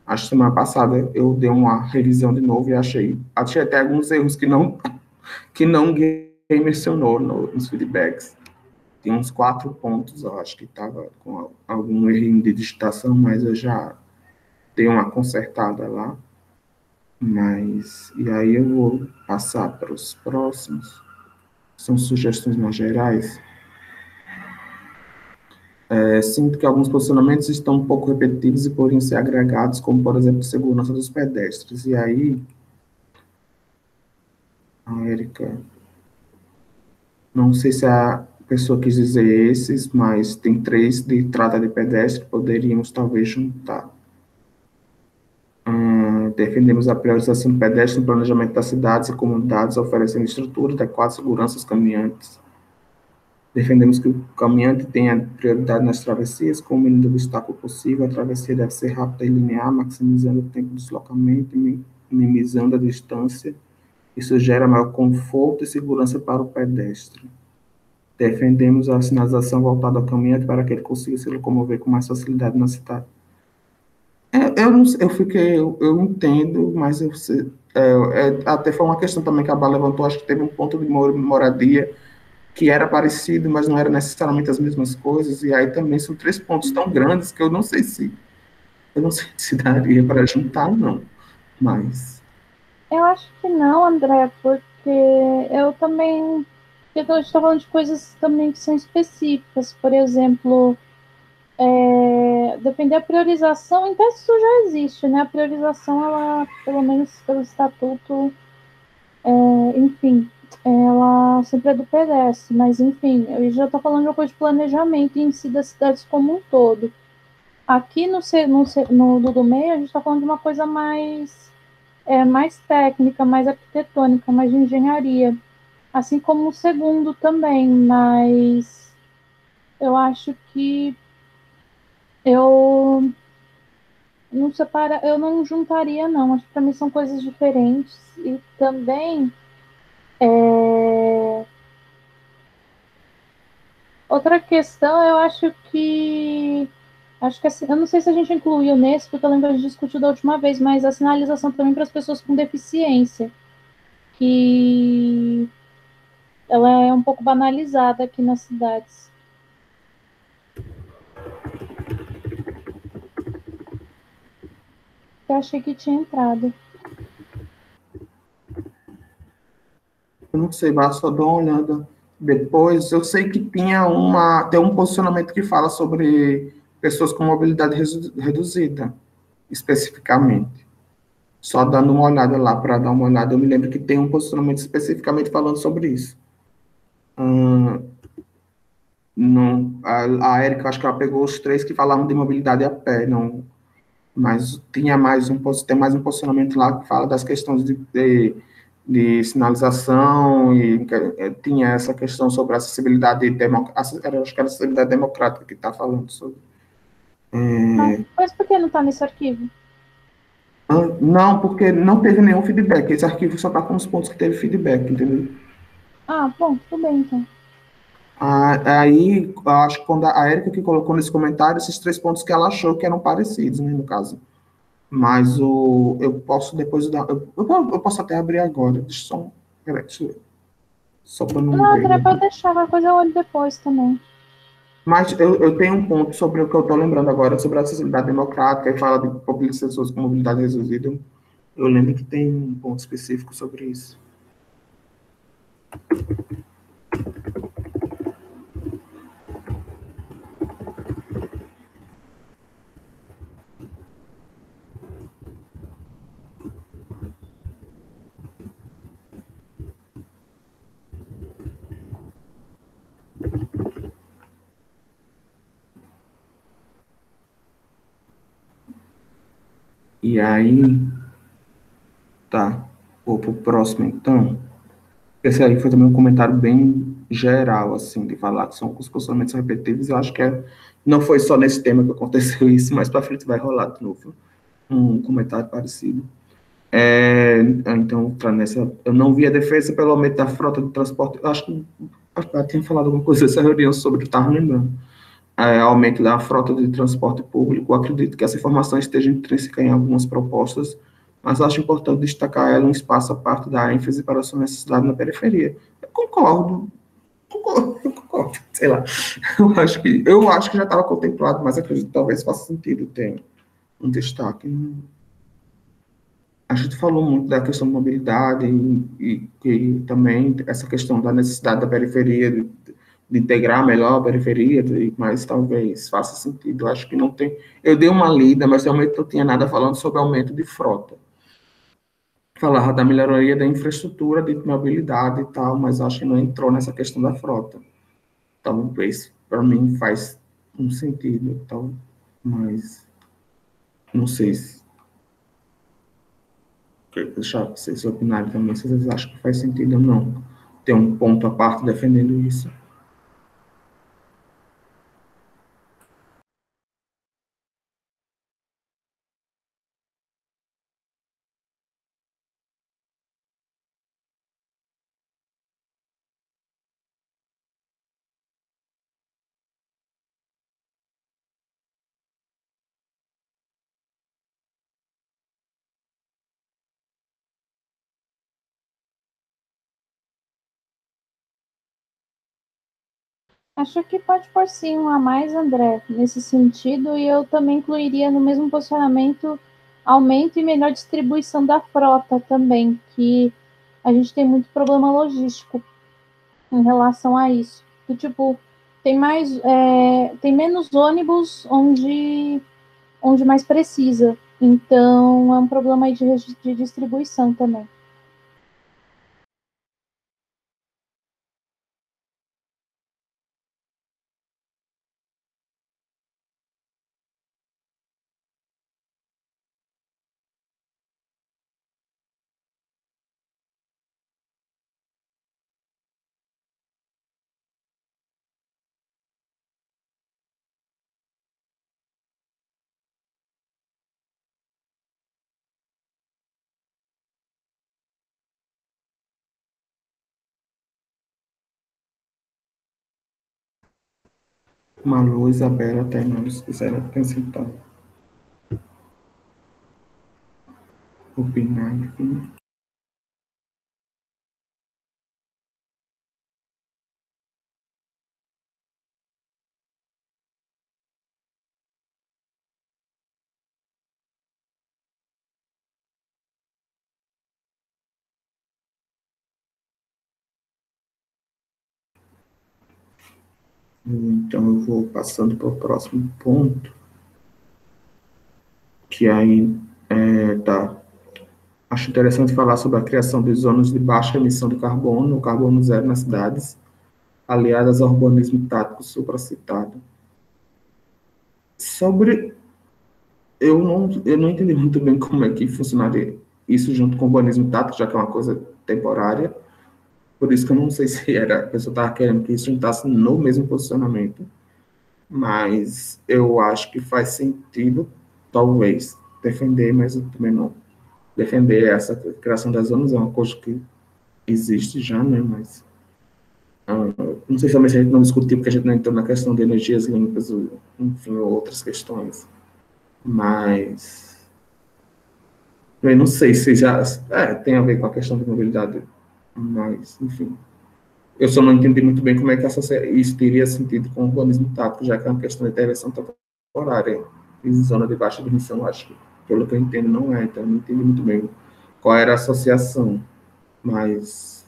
acho que semana passada, eu dei uma revisão de novo e achei até alguns erros que não ninguém mencionou nos feedbacks. Tem uns 4 pontos, eu acho que estava com algum errinho de digitação, mas eu já dei uma consertada lá. E aí eu vou passar para os próximos. São sugestões mais gerais. Sinto que alguns posicionamentos estão um pouco repetitivos e poderiam ser agregados, como, por exemplo, segurança dos pedestres. E aí, a Érica, não sei se a pessoa quis dizer esses, mas tem 3 de trata de pedestre, poderíamos talvez juntar. Defendemos a priorização do pedestre no planejamento das cidades e comunidades, oferecendo estrutura de adequada segurança aos caminhantes. Defendemos que o caminhante tenha prioridade nas travessias, com o mínimo de obstáculo possível. A travessia deve ser rápida e linear, maximizando o tempo de deslocamento e minimizando a distância. Isso gera maior conforto e segurança para o pedestre. Defendemos a sinalização voltada ao caminhante para que ele consiga se locomover com mais facilidade na cidade. Eu não sei, eu entendo, mas até foi uma questão também que a Bá levantou, acho que teve um ponto de moradia que era parecido, mas não era necessariamente as mesmas coisas, e aí também são 3 pontos tão grandes que eu não sei se daria para juntar, não, mas... Eu acho que não, André, porque eu também. Porque a gente está falando de coisas também que são específicas. Por exemplo, depender da priorização, então isso já existe, né? A priorização, ela, pelo menos pelo estatuto, enfim, ela sempre é do pedestre, mas enfim, eu já estou falando de uma coisa de planejamento em si das cidades como um todo. Aqui no do meio, a gente está falando de uma coisa mais técnica, mais arquitetônica, mais de engenharia, assim como o segundo também, mas eu acho que eu eu não juntaria, não. Acho que para mim são coisas diferentes. E também outra questão, eu acho que Acho que eu não sei se a gente incluiu nesse, porque eu lembro que a gente discutiu da última vez, mas a sinalização também para as pessoas com deficiência, que ela é um pouco banalizada aqui nas cidades. Eu achei que tinha entrado. Eu não sei, mas só dou uma olhada depois. Eu sei que tem um posicionamento que fala sobre pessoas com mobilidade reduzida, especificamente. Só dando uma olhada lá para dar uma olhada, eu me lembro que tem um posicionamento especificamente falando sobre isso. Não, a Érica, eu acho que ela pegou os três que falavam de mobilidade a pé, não, mas tem mais um posicionamento lá que fala das questões de sinalização e tinha essa questão sobre acessibilidade democrática, acho que era acessibilidade democrática que está falando sobre. Mas por que não está nesse arquivo? Não, porque não teve nenhum feedback. Esse arquivo só está com os pontos que teve feedback, entendeu? Ah, bom, tudo bem, então. Aí, eu acho que quando a Érica que colocou nesse comentário esses três pontos que ela achou que eram parecidos, né, no caso. Mas eu posso depois dar. Eu posso até abrir agora. Peraí, deixa eu ver. Só para não Não, ver. André, pode deixar, qualquer coisa eu olho depois também. Mas eu tenho um ponto sobre o que eu estou lembrando agora, sobre a acessibilidade democrática, e fala de pessoas com mobilidade reduzida. Eu lembro que tem um ponto específico sobre isso. E aí, tá. Vou para o próximo, então. Esse aí foi também um comentário bem geral, assim, de falar que são os posicionamentos repetitivos. Eu acho que não foi só nesse tema que aconteceu isso, mas para frente vai rolar de novo um comentário parecido. Então, tá nessa, eu não vi a defesa pelo aumento da frota de transporte. Eu acho que eu tinha falado alguma coisa nessa reunião sobre, estava lembrando. Aumento da frota de transporte público. Eu acredito que essa informação esteja intrínseca em algumas propostas, mas acho importante destacar ela um espaço à parte da ênfase para a sua necessidade na periferia. Eu concordo, sei lá. Eu acho que já estava contemplado, mas acredito que talvez faça sentido ter um destaque. A gente falou muito da questão de mobilidade e também essa questão da necessidade da periferia, de integrar melhor a periferia, mas talvez faça sentido. Eu acho que não tem. Eu dei uma lida, mas realmente não tinha nada falando sobre aumento de frota. Falava da melhoria da infraestrutura de mobilidade e tal, mas acho que não entrou nessa questão da frota. Talvez, para mim, faz um sentido, então, mas não sei se deixar vocês opinarem também, se vocês acham que faz sentido ou não ter um ponto à parte defendendo isso. Acho que pode pôr sim um a mais, André, nesse sentido, e eu também incluiria no mesmo posicionamento aumento e melhor distribuição da frota também, que a gente tem muito problema logístico em relação a isso. Do tipo, tem menos ônibus onde mais precisa. Então, é um problema aí de distribuição também. Malu, Isabela, Tainara, se quiserem acrescentar, opinar, enfim. Então, eu vou passando para o próximo ponto, que aí tá. Acho interessante falar sobre a criação de zonas de baixa emissão de carbono, carbono zero nas cidades, aliadas ao urbanismo tático supracitado. Sobre, eu não entendi muito bem como é que funcionaria isso junto com o urbanismo tático, já que é uma coisa temporária, por isso que eu não sei se a pessoa estava querendo que isso juntasse no mesmo posicionamento, mas eu acho que faz sentido, talvez, defender, mas eu também não. Defender essa criação das zonas é uma coisa que existe já, né, mas não sei se também se a gente não discutiu, porque a gente não entrou na questão de energias limpas, enfim, outras questões. Mas eu não sei se já tem a ver com a questão de mobilidade, mas, enfim. Eu só não entendi muito bem como é que isso teria sentido com o urbanismo tático, já que é uma questão de intervenção temporária. E zona de baixa emissão, acho que, pelo que eu entendo, não é. Então, eu não entendi muito bem qual era a associação. Mas,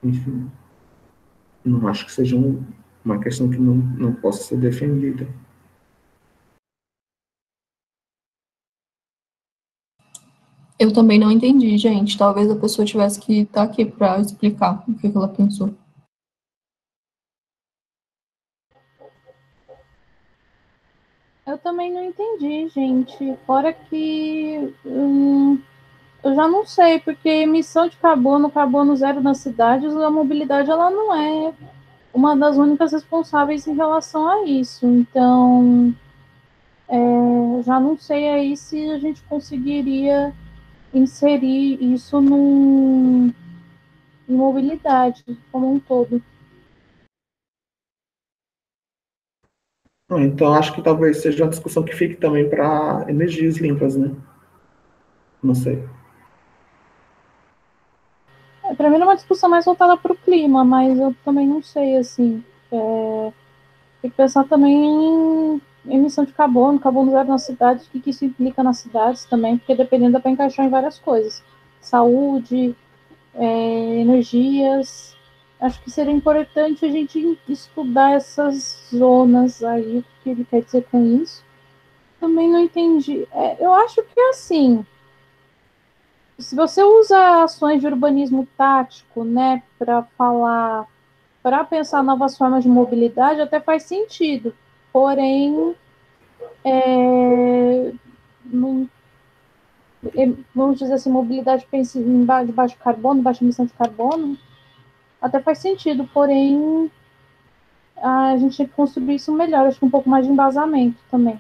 enfim, não acho que seja uma questão que não possa ser defendida. Eu também não entendi, gente. Talvez a pessoa tivesse que estar aqui para explicar o que ela pensou. Eu também não entendi, gente. Fora que eu já não sei, porque emissão de carbono, carbono zero nas cidades, a mobilidade ela não é uma das únicas responsáveis em relação a isso. Então, já não sei aí se a gente conseguiria inserir isso em mobilidade como um todo. Então, acho que talvez seja uma discussão que fique também para energias limpas, né? Não sei. Para mim é uma discussão mais voltada para o clima, mas eu também não sei, assim. Tem que pensar também em emissão de carbono, carbono zero nas cidades, o que isso implica nas cidades também, porque dependendo dá para encaixar em várias coisas. Saúde, energias. Acho que seria importante a gente estudar essas zonas aí, o que ele quer dizer com isso. Também não entendi. Eu acho que é assim, se você usa ações de urbanismo tático, né, para pensar novas formas de mobilidade, até faz sentido. Porém, não, vamos dizer assim, mobilidade de baixo carbono, baixa emissão de carbono, até faz sentido, porém a gente tem que construir isso melhor, acho que um pouco mais de embasamento também.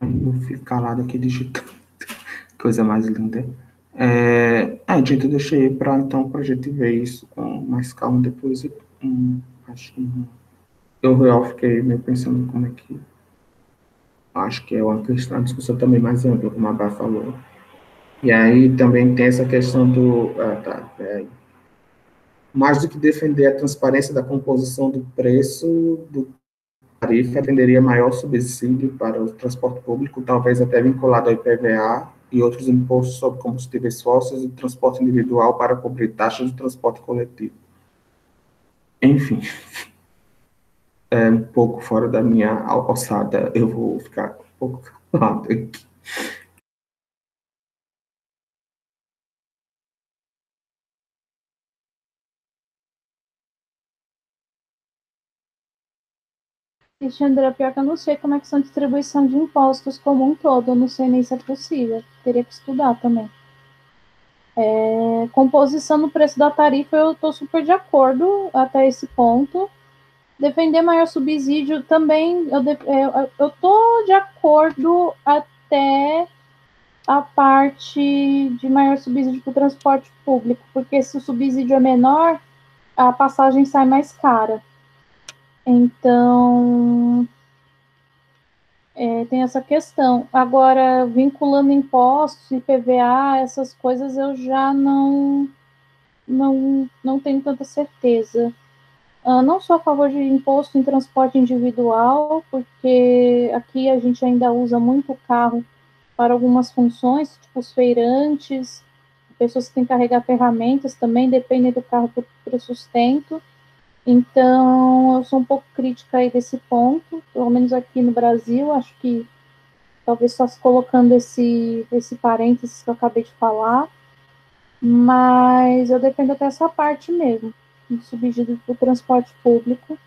Eu vou ficar calado aqui digitando. Coisa mais linda. Gente, eu deixei para então para a gente ver isso com mais calma depois. Acho que eu fiquei meio pensando como é que. Acho que é uma questão, uma discussão também mais ampla, como a Bá falou. E aí também tem essa questão do. mais do que defender a transparência da composição do preço do tarifa, defenderia maior subsídio para o transporte público, talvez até vinculado ao IPVA e outros impostos sobre combustíveis fósseis e transporte individual para cobrir taxas de transporte coletivo. Enfim, é um pouco fora da minha alçada, eu vou ficar um pouco calado aqui. Alexandra, pior que eu não sei como é que são a distribuição de impostos como um todo, eu não sei nem se é possível, teria que estudar também. Composição no preço da tarifa, eu estou super de acordo até esse ponto. Defender maior subsídio também, eu estou de acordo até a parte de maior subsídio para o transporte público, porque se o subsídio é menor, a passagem sai mais cara. Então, tem essa questão. Agora, vinculando impostos, IPVA, essas coisas, eu já não tenho tanta certeza. Não sou a favor de imposto em transporte individual, porque aqui a gente ainda usa muito carro para algumas funções, tipo os feirantes, pessoas que têm que carregar ferramentas também dependem do carro para o sustento. Então, eu sou um pouco crítica aí desse ponto, pelo menos aqui no Brasil, acho que talvez só se colocando esse parênteses que eu acabei de falar, mas eu defendo até essa parte mesmo, do subsídio do transporte público.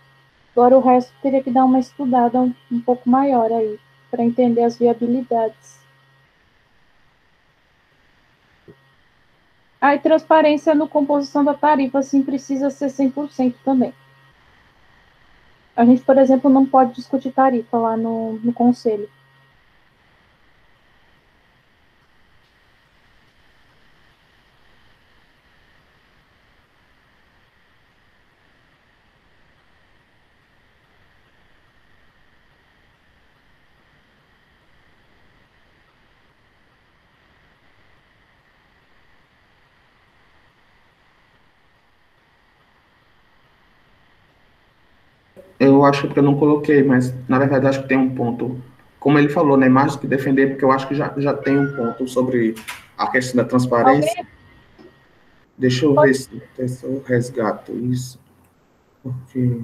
Agora o resto teria que dar uma estudada um pouco maior aí, para entender as viabilidades. E transparência no composição da tarifa, sim, precisa ser 100% também. A gente, por exemplo, não pode discutir tarifa lá no conselho. Eu acho que eu não coloquei, mas na verdade acho que tem um ponto. Como ele falou, né? Mais do que defender, porque eu acho que já tem um ponto sobre a questão da transparência. Alguém? Deixa eu ver se eu resgato isso, porque.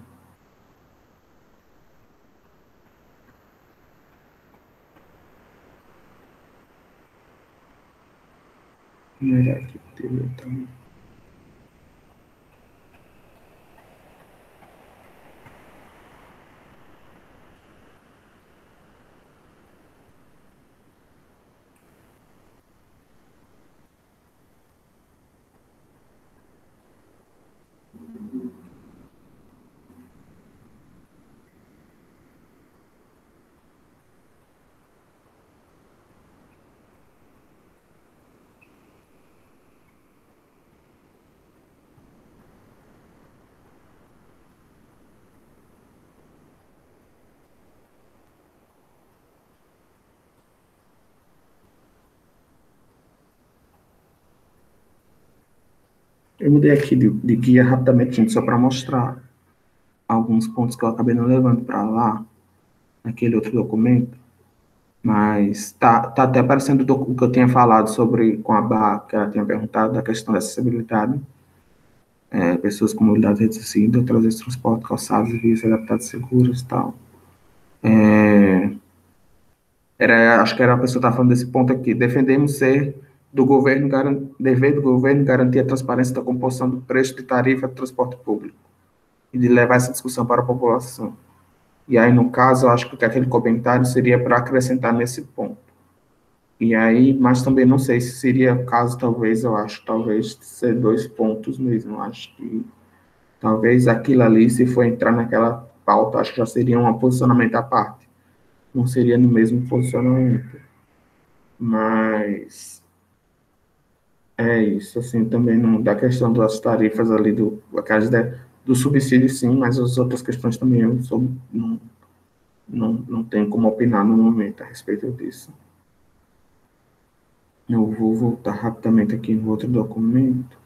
Não era aqui, teve também. Eu mudei aqui de guia rapidamente, gente, só para mostrar alguns pontos que eu acabei não levando para lá, naquele outro documento, mas tá até aparecendo o que eu tinha falado sobre, com a Bá, que ela tinha perguntado, da questão da acessibilidade, pessoas com mobilidade reduzida, trazer transporte, calçados e vias adaptadas seguras e tal. Acho que era a pessoa que estava falando desse ponto aqui. Defendemos dever do governo garantir a transparência da composição do preço de tarifa de transporte público e de levar essa discussão para a população. E aí, no caso, eu acho que aquele comentário seria para acrescentar nesse ponto. E aí, mas também não sei se seria o caso, talvez ser 2 pontos mesmo. Eu acho que talvez aquilo ali, se for entrar naquela pauta, acho que já seria um posicionamento à parte. Não seria no mesmo posicionamento. Mas é isso, assim, também não, da questão das tarifas ali, do subsídio, sim, mas as outras questões também não tenho como opinar no momento a respeito disso. Eu vou voltar rapidamente aqui no outro documento.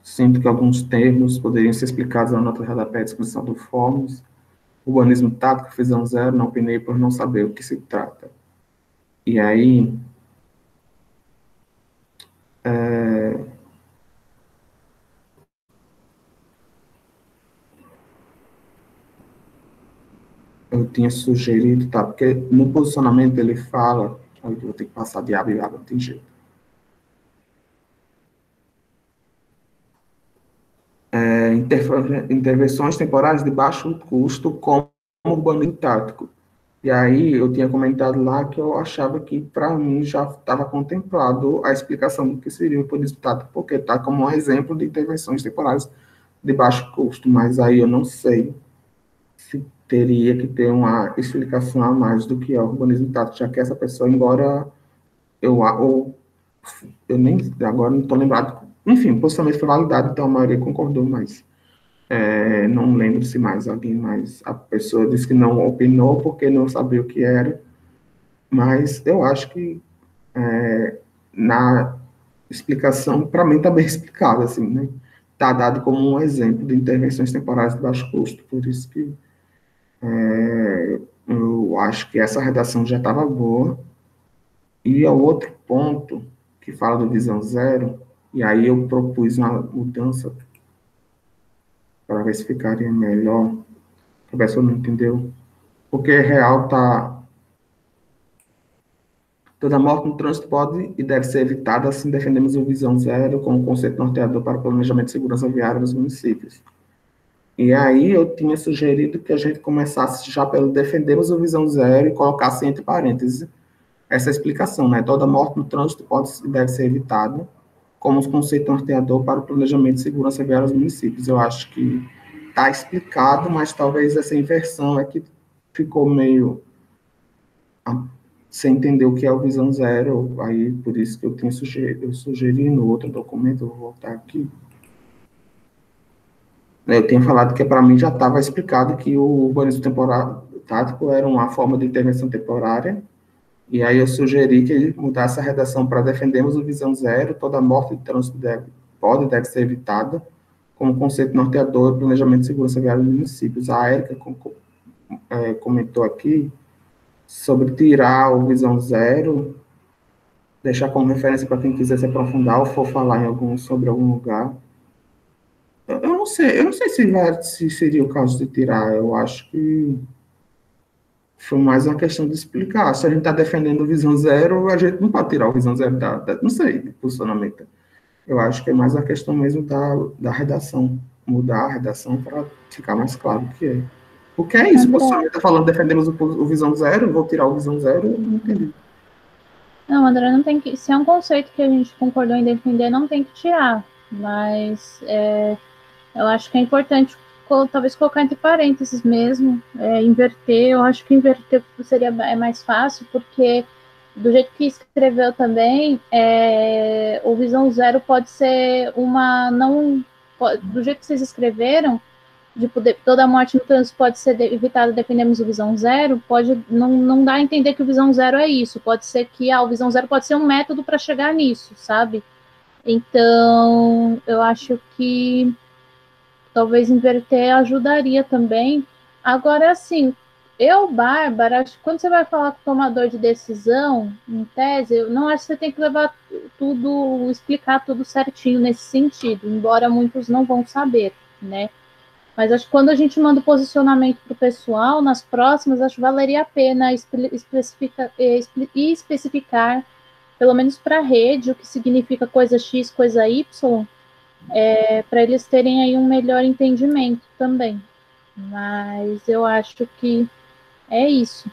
Sinto que alguns termos poderiam ser explicados na nota de rodapé de discussão do fórum. Urbanismo tático, visão zero, não opinei por não saber o que se trata. E aí, eu tinha sugerido, tá? Porque no posicionamento ele fala, eu vou ter que passar de aba em aba, não tem jeito. Intervenções temporárias de baixo custo como urbanismo tático. E aí eu tinha comentado lá que eu achava que, para mim, já estava contemplado a explicação do que seria o urbanismo tático, porque está como um exemplo de intervenções temporárias de baixo custo, mas aí eu não sei se teria que ter uma explicação a mais do que é o urbanismo tático, já que essa pessoa, embora eu nem, agora não estou lembrado, enfim, o posicionamento foi validado, então a maioria concordou, mas não lembro se mais alguém mais, a pessoa disse que não opinou porque não sabia o que era, mas eu acho que na explicação, para mim está bem explicado, assim, né? Está dado como um exemplo de intervenções temporárias de baixo custo, por isso que eu acho que essa redação já estava boa. E o outro ponto, que fala do visão zero, e aí eu propus uma mudança para ver se ficaria melhor, a pessoa não entendeu, porque real está. Toda morte no trânsito pode e deve ser evitada, assim defendemos o Visão Zero como conceito norteador para o planejamento de segurança viária nos municípios. E aí eu tinha sugerido que a gente começasse já pelo defendemos o Visão Zero e colocasse entre parênteses essa explicação, né? Toda morte no trânsito pode e deve ser evitada como um conceito norteador para o planejamento de segurança viária nos municípios. Eu acho que está explicado, mas talvez essa inversão é que ficou meio sem entender o que é o Visão Zero, aí por isso que eu sugeri no outro documento, eu vou voltar aqui. Eu tinha falado que para mim já estava explicado que o urbanismo tático era uma forma de intervenção temporária, e aí eu sugeri que ele mudasse a redação para defendemos o Visão Zero, toda morte de trânsito pode e deve ser evitada, como conceito norteador e planejamento de segurança viária dos municípios. A Érica comentou aqui sobre tirar o Visão Zero, deixar como referência para quem quiser se aprofundar ou for falar sobre algum lugar. Eu não sei se seria o caso de tirar, eu acho que foi mais uma questão de explicar. Se a gente está defendendo o Visão Zero, a gente não pode tirar o Visão Zero não sei, de posicionamento. Eu acho que é mais a questão mesmo da redação, mudar a redação para ficar mais claro o que é. Porque é isso, o posicionamento está falando defendemos o Visão Zero, vou tirar o Visão Zero, eu não entendi. Não, André, não tem que. Se é um conceito que a gente concordou em defender, não tem que tirar. Mas eu acho que é importante talvez colocar entre parênteses mesmo, inverter. Eu acho que inverter seria mais fácil, porque do jeito que escreveu também, o Visão Zero pode ser uma. Não, do jeito que vocês escreveram, de poder, toda morte no trânsito pode ser evitada, defendemos o Visão Zero, pode não dá a entender que o Visão Zero é isso, pode ser que o Visão Zero pode ser um método para chegar nisso, sabe? Então, eu acho que talvez inverter ajudaria também. Agora, assim, Bárbara, acho que quando você vai falar com o tomador de decisão, em tese, eu não acho que você tem que levar tudo, explicar tudo certinho nesse sentido, embora muitos não vão saber, né? Mas acho que quando a gente manda o posicionamento para o pessoal, nas próximas, acho que valeria a pena especificar, pelo menos para a rede, o que significa coisa X, coisa Y, para eles terem aí um melhor entendimento também. Mas eu acho que é isso.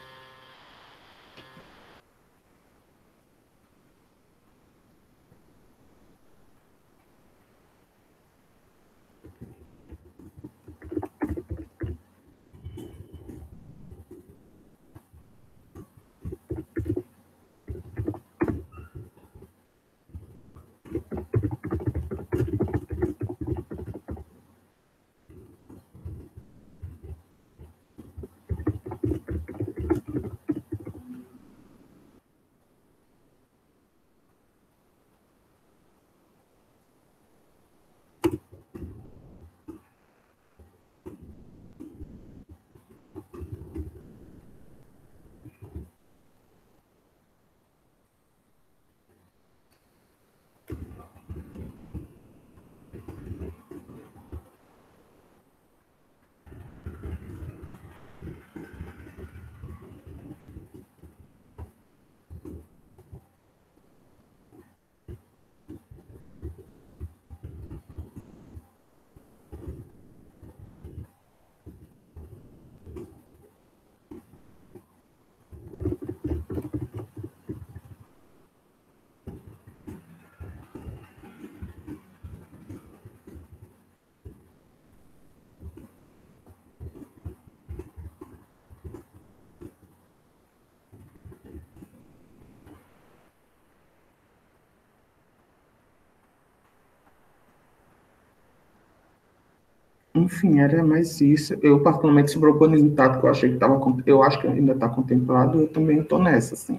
Enfim, era mais isso. Eu, particularmente, sobre o urbanizado, que eu achei que estava, eu acho que ainda está contemplado, eu também estou nessa, assim.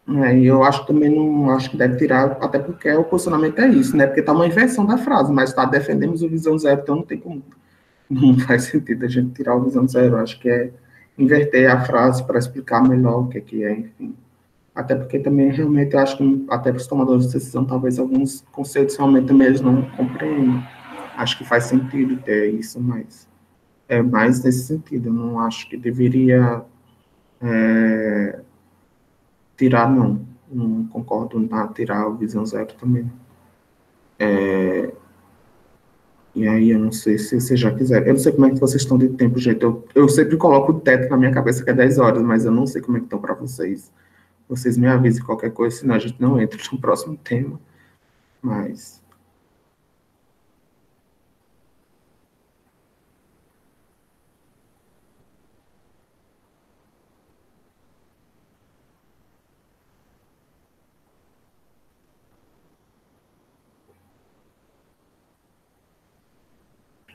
E eu acho que também não acho que deve tirar, até porque o posicionamento é isso, né? Porque está uma inversão da frase, mas está defendemos o visão zero, então não tem como, não faz sentido a gente tirar o visão zero. Acho que é inverter a frase para explicar melhor o que é, enfim. Até porque também realmente eu acho que até para os tomadores de decisão, talvez alguns conceitos realmente também eles não compreendem. Acho que faz sentido ter isso, mas é mais nesse sentido. Eu não acho que deveria tirar, não. Não concordo na tirar o visão zero também. E aí, eu não sei se você já quiser. Eu não sei como é que vocês estão de tempo, gente. Eu sempre coloco o teto na minha cabeça que é 10 horas, mas eu não sei como é que estão para vocês. Vocês me avisem qualquer coisa, senão a gente não entra no próximo tema. Mas,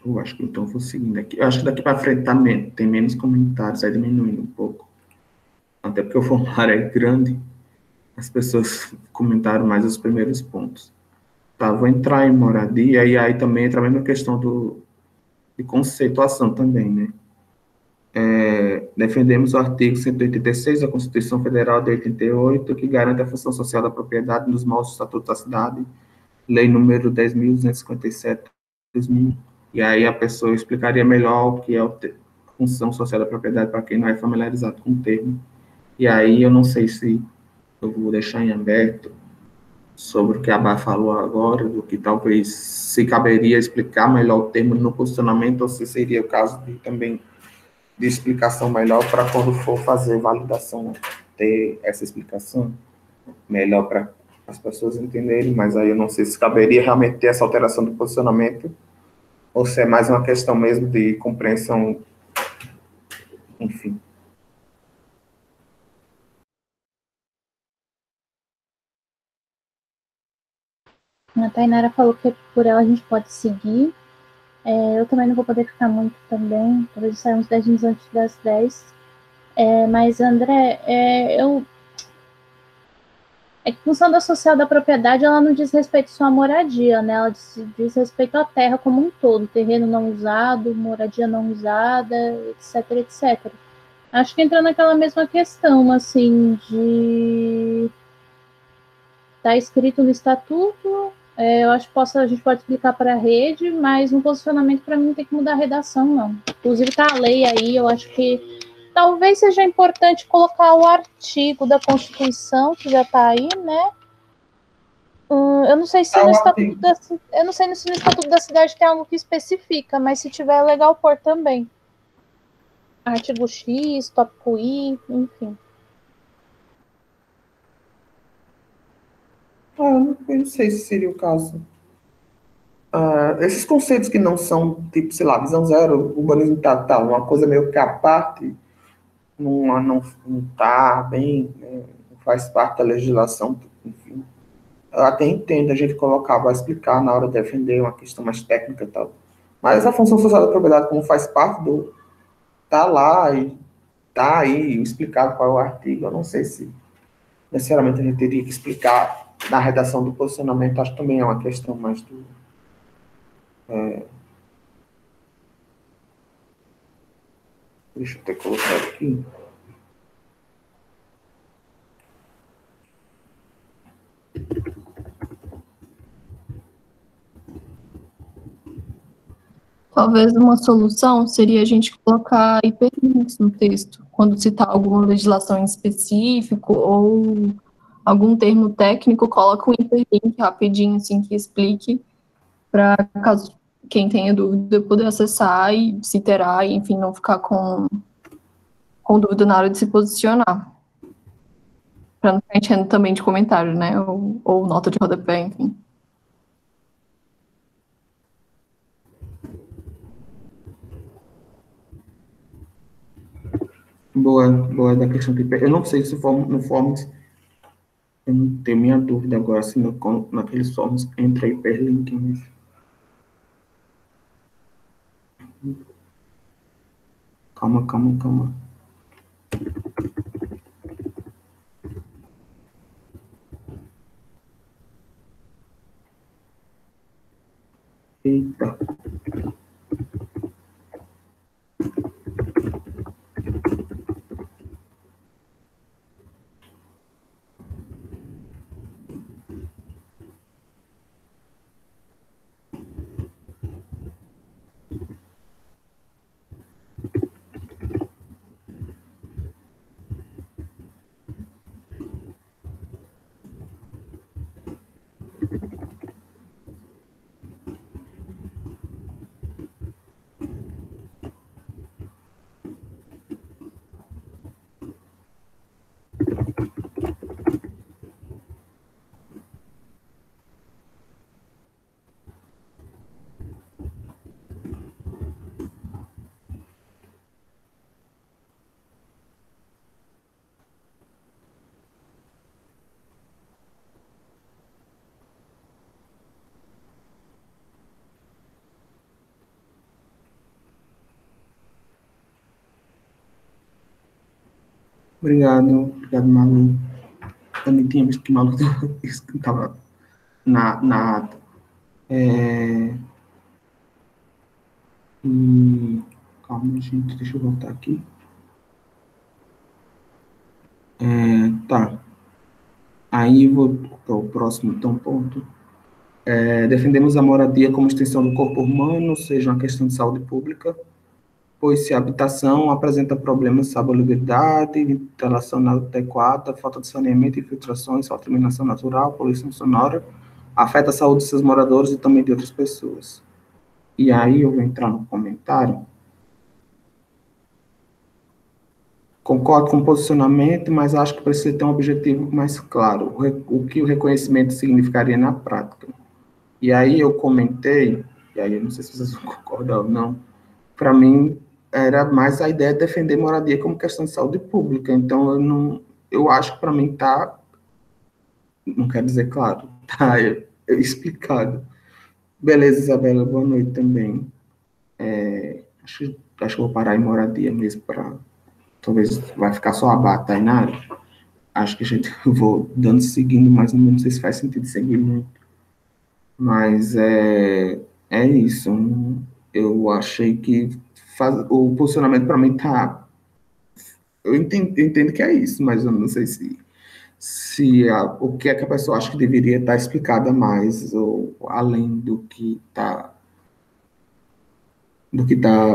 eu acho que então eu vou seguindo aqui. Eu acho que daqui para frente tá tem menos comentários, vai diminuindo um pouco. Até porque o formulário é grande, as pessoas comentaram mais os primeiros pontos. Tá, vou entrar em moradia, e aí também entra a mesma questão de conceituação também, né? Defendemos o artigo 186 da Constituição Federal de 88, que garante a função social da propriedade nos moldes do Estatuto da Cidade, lei número 10.257 de 2000. E aí a pessoa explicaria melhor o que é a função social da propriedade para quem não é familiarizado com o termo. E aí eu não sei se eu vou deixar em aberto sobre o que a Bá falou agora, do que talvez se caberia explicar melhor o termo no posicionamento, ou se seria o caso de também de explicação melhor para quando for fazer validação, ter essa explicação melhor para as pessoas entenderem, mas aí eu não sei se caberia realmente ter essa alteração do posicionamento, ou se é mais uma questão mesmo de compreensão, enfim. A Tainara falou que por ela a gente pode seguir. Eu também não vou poder ficar muito também, talvez saia uns 10 minutos antes das 10. Mas, André, é que a função da social da propriedade, ela não diz respeito só à moradia, né? Ela diz respeito à terra como um todo, terreno não usado, moradia não usada, etc, etc. Acho que entra naquela mesma questão, assim, de tá escrito no estatuto, eu acho que a gente pode explicar para a rede, mas no posicionamento, para mim, não tem que mudar a redação, não. Inclusive, tá a lei aí, eu acho que talvez seja importante colocar o artigo da Constituição, que já está aí, né? Eu não sei se no estatuto se no estatuto da cidade tem algo que especifica, mas se tiver é legal pôr também. Artigo X, tópico I, enfim. Eu não sei se seria o caso. Esses conceitos que não são, tipo, sei lá, visão zero, urbanismo tal, uma coisa meio que a parte não está bem, né, não faz parte da legislação, enfim. Eu até entendo a gente colocar, vai explicar na hora de defender uma questão mais técnica e tal. Mas a função social da propriedade, como faz parte do. Tá lá e tá aí explicado qual é o artigo. Eu não sei se necessariamente a gente teria que explicar na redação do posicionamento, acho que também é uma questão mais do. Deixa eu ter colocado aqui. Talvez uma solução seria a gente colocar hiperlinks no texto, quando citar alguma legislação em específico ou algum termo técnico, coloca um hiperlink rapidinho, assim, que explique, para caso quem tenha dúvida poder acessar e se interar, e, enfim, não ficar com dúvida na hora de se posicionar. Para não ficar enchendo também de comentário, né? Ou nota de rodapé, enfim. Boa da questão de hiperlink. Eu não sei se no Forms, eu não tenho minha dúvida agora, se naqueles Forms entra hiperlink mesmo. Calma, calma, calma. Eita. Obrigado, Malu. Também tinha visto que Malu estava na ata. E, calma, gente, deixa eu voltar aqui. Tá. Aí vou para o próximo então, ponto. Defendemos a moradia como extensão do corpo humano, seja uma questão de saúde pública, pois se a habitação apresenta problemas de salubridade, ventilação inadequada, falta de saneamento, infiltrações, falta de iluminação natural, poluição sonora, afeta a saúde de seus moradores e também de outras pessoas. E aí eu vou entrar no comentário. Concordo com o posicionamento, mas acho que precisa ter um objetivo mais claro, o que o reconhecimento significaria na prática. E aí eu comentei, e aí eu não sei se vocês vão concordar ou não, para mim era mais a ideia de defender moradia como questão de saúde pública. Então eu acho que para mim tá, não quero dizer claro, tá explicado. Beleza, Isabela, boa noite também. Acho que vou parar em moradia mesmo para talvez vai ficar só a Bá, Tainara. Acho que a gente vou dando seguindo mais ou menos, não sei se faz sentido seguir muito. Mas é isso. Eu achei que o posicionamento para mim tá. Eu entendo que é isso, mas eu não sei o que é que a pessoa acha que deveria estar explicada mais, ou além do que tá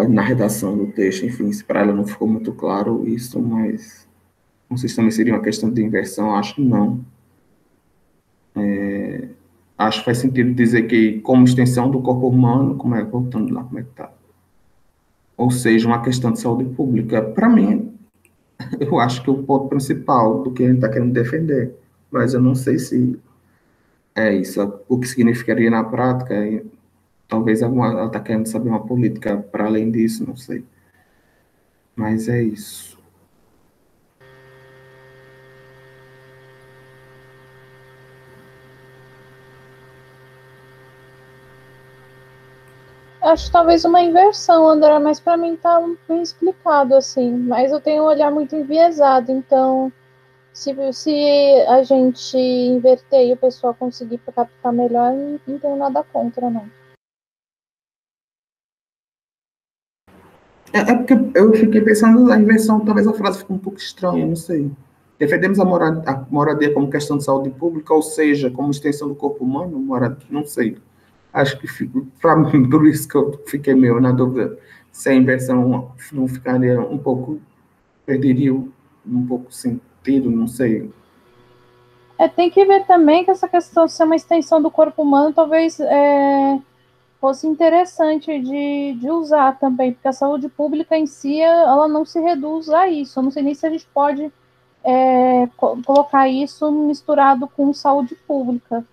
na redação do texto. Enfim, se para ela não ficou muito claro isso, mas não sei se também seria uma questão de inversão, acho que não. Acho que faz sentido dizer que, como extensão do corpo humano, voltando lá, como é que tá? Ou seja, uma questão de saúde pública. Para mim, eu acho que é o ponto principal do que a gente está querendo defender, mas eu não sei se é isso, o que significaria na prática, e talvez ela está querendo saber uma política para além disso, não sei. Mas é isso. Acho talvez uma inversão, André, mas para mim tá bem explicado assim. Mas eu tenho um olhar muito enviesado, então se a gente inverter e o pessoal conseguir captar melhor, não tenho nada contra, não. É porque eu fiquei pensando na inversão, talvez a frase ficou um pouco estranha, não sei. Defendemos a moradia como questão de saúde pública, ou seja, como extensão do corpo humano, não sei. Acho que, para mim, por isso que eu fiquei meio na dúvida, se a inversão não ficaria um pouco, perderia um pouco sentido, não sei. Tem que ver também que essa questão de ser uma extensão do corpo humano talvez fosse interessante de usar também, porque a saúde pública em si, ela não se reduz a isso. Eu não sei nem se a gente pode colocar isso misturado com saúde pública.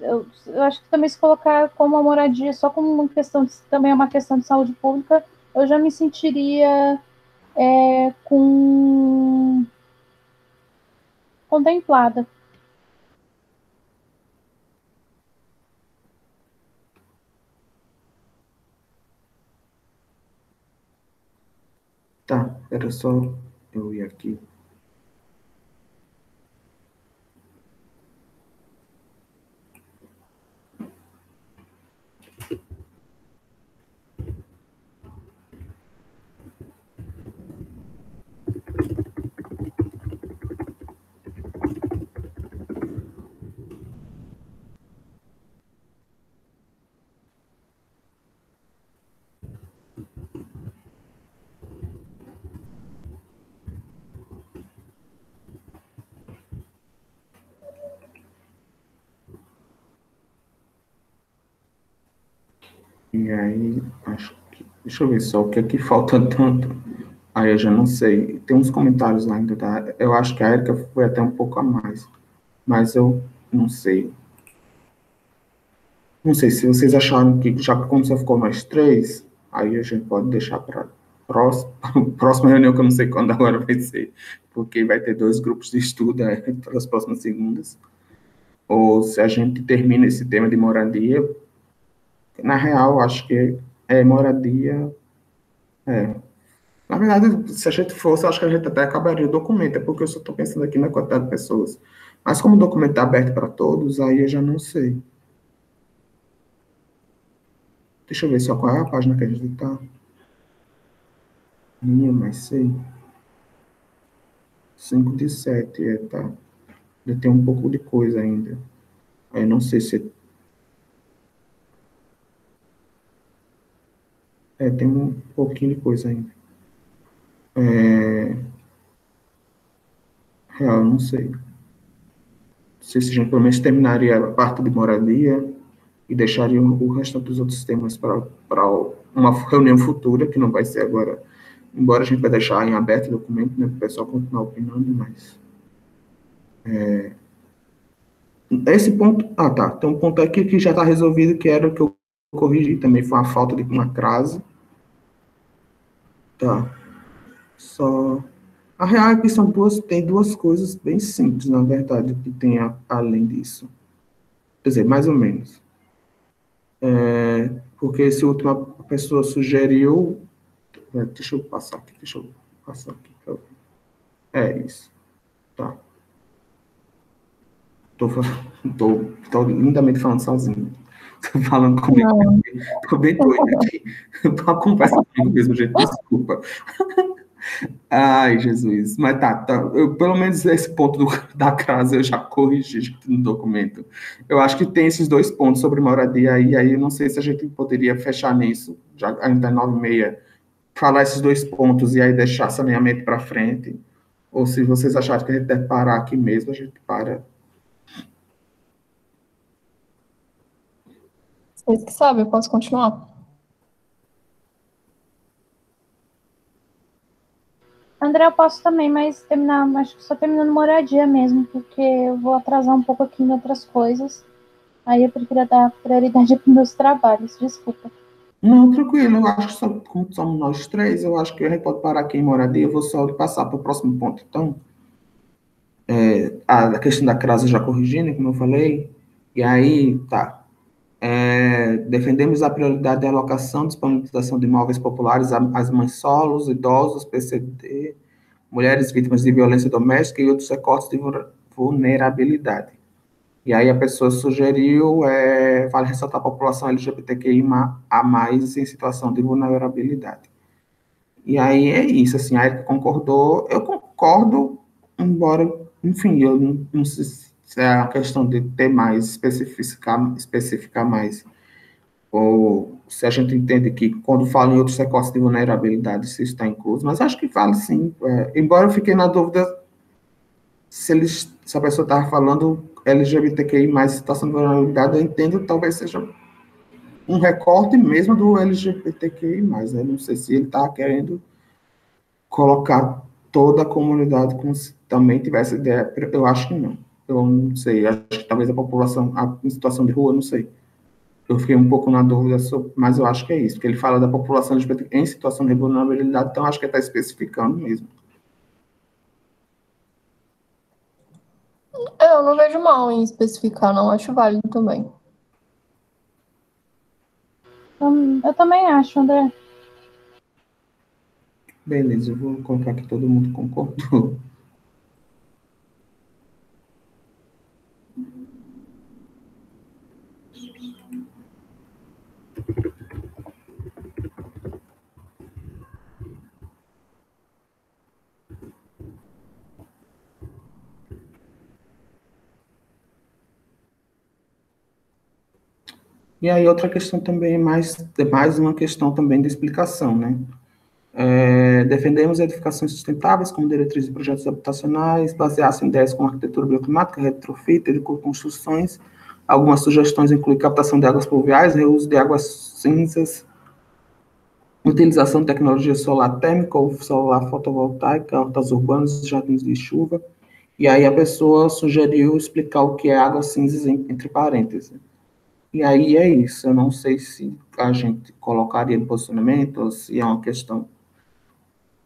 Eu acho que também se colocar como a moradia só como uma questão também é uma questão de saúde pública, eu já me sentiria contemplada. Era só eu ir aqui. E aí, acho que. Deixa eu ver só o que é que falta tanto. Aí eu já não sei. Tem uns comentários lá ainda, tá? Eu acho que a Erika foi até um pouco a mais. Mas eu não sei. Não sei se vocês acharam que, já que como só ficou mais três, aí a gente pode deixar para próxima, próxima reunião, que eu não sei quando agora vai ser, porque vai ter dois grupos de estudo para as próximas segundas. Ou se a gente termina esse tema de moradia, na real, acho que é moradia. É. Na verdade, se a gente fosse, acho que a gente até acabaria o documento, é porque eu só estou pensando aqui na quantidade de pessoas. Mas como o documento está aberto para todos, aí eu já não sei. Deixa eu ver só qual é a página que a gente está. Minha, mas sei. 5 de 7, tá. Ainda tem um pouco de coisa ainda. Aí não sei se. Tem um pouquinho de coisa ainda. Real, não sei. Não sei se a gente pelo menos terminaria a parte de moradia e deixaria o restante dos outros temas para uma reunião futura, que não vai ser agora. Embora a gente vai deixar em aberto o documento, né, para o pessoal continuar opinando, mas. Esse ponto. Ah, tá. Tem um ponto aqui que já está resolvido, que era o que eu corrigi também, foi a falta de uma crase. Tá. Só. A real é que tem duas coisas bem simples, na verdade, que tem além disso. Quer dizer, mais ou menos. Porque esse última pessoa sugeriu. Deixa eu passar aqui, deixa eu passar aqui. É isso. Tá. Tô, tô lindamente falando sozinho. Tô falando comigo. Tô bem doido aqui. Tô uma conversa comigo mesmo, gente. Desculpa. Ai, Jesus. Mas tá. Pelo menos esse ponto da casa eu já corrigi no documento. Eu acho que tem esses dois pontos sobre moradia aí eu não sei se a gente poderia fechar nisso, já ainda é 9h30, falar esses dois pontos e aí deixar saneamento para frente, ou se vocês acharem que a gente deve parar aqui mesmo, a gente para. Vocês que sabem, eu posso continuar? André, eu posso também, mas terminar, acho que só terminando moradia mesmo, porque eu vou atrasar um pouco aqui em outras coisas. Aí eu preferia dar prioridade para meus trabalhos, desculpa. Não, tranquilo, eu acho que só, como somos nós três, eu acho que a gente pode parar aqui em moradia, eu vou só passar para o próximo ponto, então. A questão da crase já corrigindo, como eu falei, e aí, tá. Defendemos a prioridade da alocação e disponibilização de imóveis populares às mães solos, idosos, PCD, mulheres vítimas de violência doméstica e outros recortes de vulnerabilidade. E aí a pessoa sugeriu, vale ressaltar a população LGBTQI a mais em situação de vulnerabilidade. E aí é isso, assim, a Erika concordou, eu concordo, embora, enfim, eu não sei se é a questão de ter mais, especificar mais, ou se a gente entende que quando fala em outros recortes de vulnerabilidade, isso está incluso, mas acho que vale sim, embora eu fiquei na dúvida se a pessoa estava falando LGBTQI mais situação de vulnerabilidade, eu entendo, talvez seja um recorte mesmo do LGBTQI mais, né? Não sei se ele está querendo colocar toda a comunidade como se também tivesse ideia. Eu acho que não. Eu não sei. Acho que talvez a população em situação de rua, não sei. Eu fiquei um pouco na dúvida sobre, mas eu acho que é isso, porque ele fala da população LGBT em situação de vulnerabilidade, então acho que ele está especificando mesmo. Eu não vejo mal em especificar, não acho válido também. Eu também acho, André. Beleza, eu vou colocar que todo mundo concordou. E aí outra questão também, mais uma questão também de explicação, né? Defendemos edificações sustentáveis como diretrizes de projetos habitacionais, baseadas em ideias como arquitetura bioclimática, retrofit, ecoconstruções. Algumas sugestões incluem captação de águas pluviais, reuso de águas cinzas, utilização de tecnologia solar térmica ou solar fotovoltaica, hortas urbanas, jardins de chuva. E aí a pessoa sugeriu explicar o que é água cinzas entre parênteses. E aí é isso, eu não sei se a gente colocaria no posicionamento, ou se é uma questão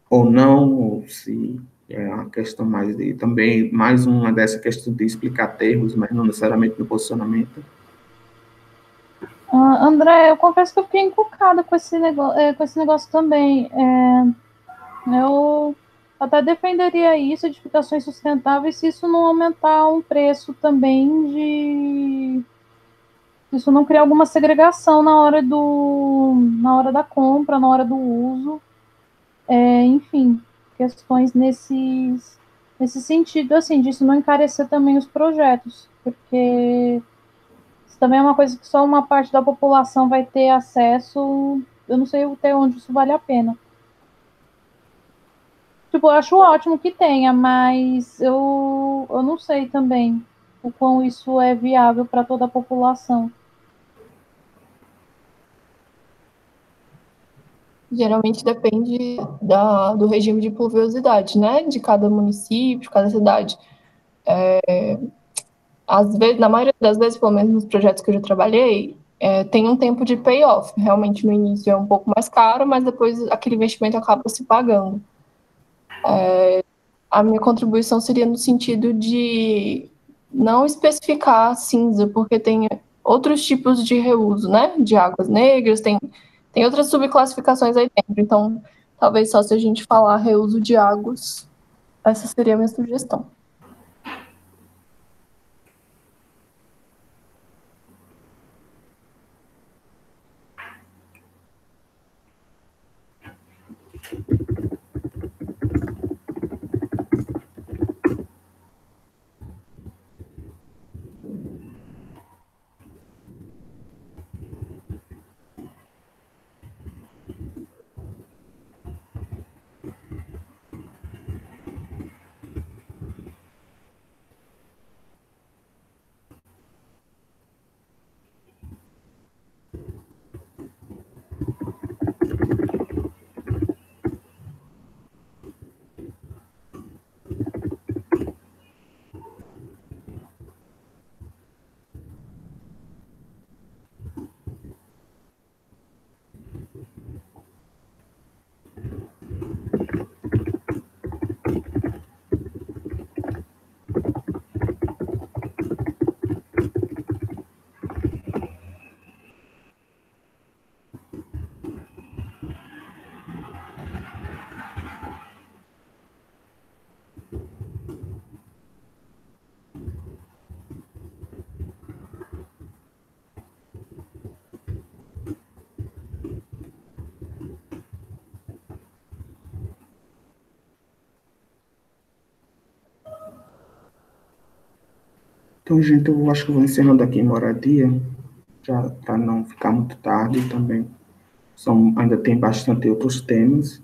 ou não, ou se é uma questão mais de, também, mais uma dessa questão de explicar termos, mas não necessariamente no posicionamento. André, eu confesso que eu fiquei encucada com esse negócio também. Eu até defenderia isso, edificações sustentáveis, se isso não aumentar um preço também se isso não criar alguma segregação na hora da compra, na hora do uso, enfim, questões nesse sentido, assim, disso não encarecer também os projetos, porque isso também é uma coisa que só uma parte da população vai ter acesso, eu não sei até onde isso vale a pena. Tipo, eu acho ótimo que tenha, mas eu não sei também o quão isso é viável para toda a população. Geralmente depende do regime de pluviosidade, né? De cada município, de cada cidade. Às vezes, na maioria das vezes, pelo menos nos projetos que eu já trabalhei, tem um tempo de payoff. Realmente no início é um pouco mais caro, mas depois aquele investimento acaba se pagando. A minha contribuição seria no sentido de não especificar cinza, porque tem outros tipos de reuso, né? De águas negras, tem outras subclassificações aí dentro. Então, talvez só se a gente falar reuso de águas, essa seria a minha sugestão. Então, gente, eu acho que eu vou encerrando aqui em moradia, já para não ficar muito tarde também. Ainda tem bastante outros temas,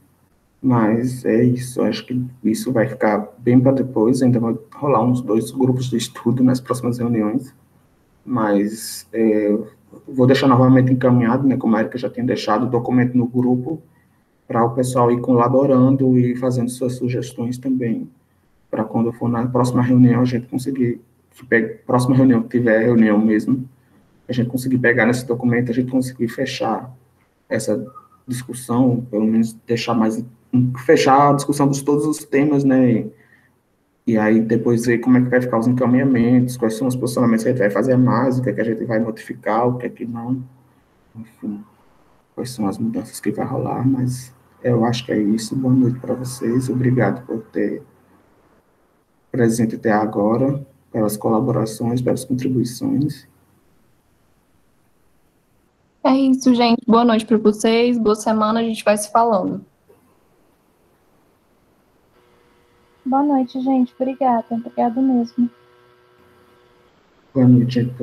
mas é isso. Eu acho que isso vai ficar bem para depois. Ainda vai rolar uns 2 grupos de estudo nas próximas reuniões, mas vou deixar novamente encaminhado, né, como a Erika já tinha deixado, o documento no grupo, para o pessoal ir colaborando e fazendo suas sugestões também, para quando for na próxima reunião a gente conseguir, próxima reunião, que tiver reunião mesmo, a gente conseguir pegar nesse documento, a gente conseguir fechar essa discussão, pelo menos deixar mais, fechar a discussão de todos os temas, né, e aí depois ver como é que vai ficar os encaminhamentos, quais são os posicionamentos que a gente vai fazer mais, o que é que a gente vai modificar, o que é que não, enfim, quais são as mudanças que vai rolar, mas Eu acho que é isso. Boa noite para vocês. Obrigado por ter presente até agora, pelas colaborações, pelas contribuições. É isso, gente. Boa noite para vocês. Boa semana. A gente vai se falando. Boa noite, gente. Obrigada. Obrigada mesmo. Boa noite, gente.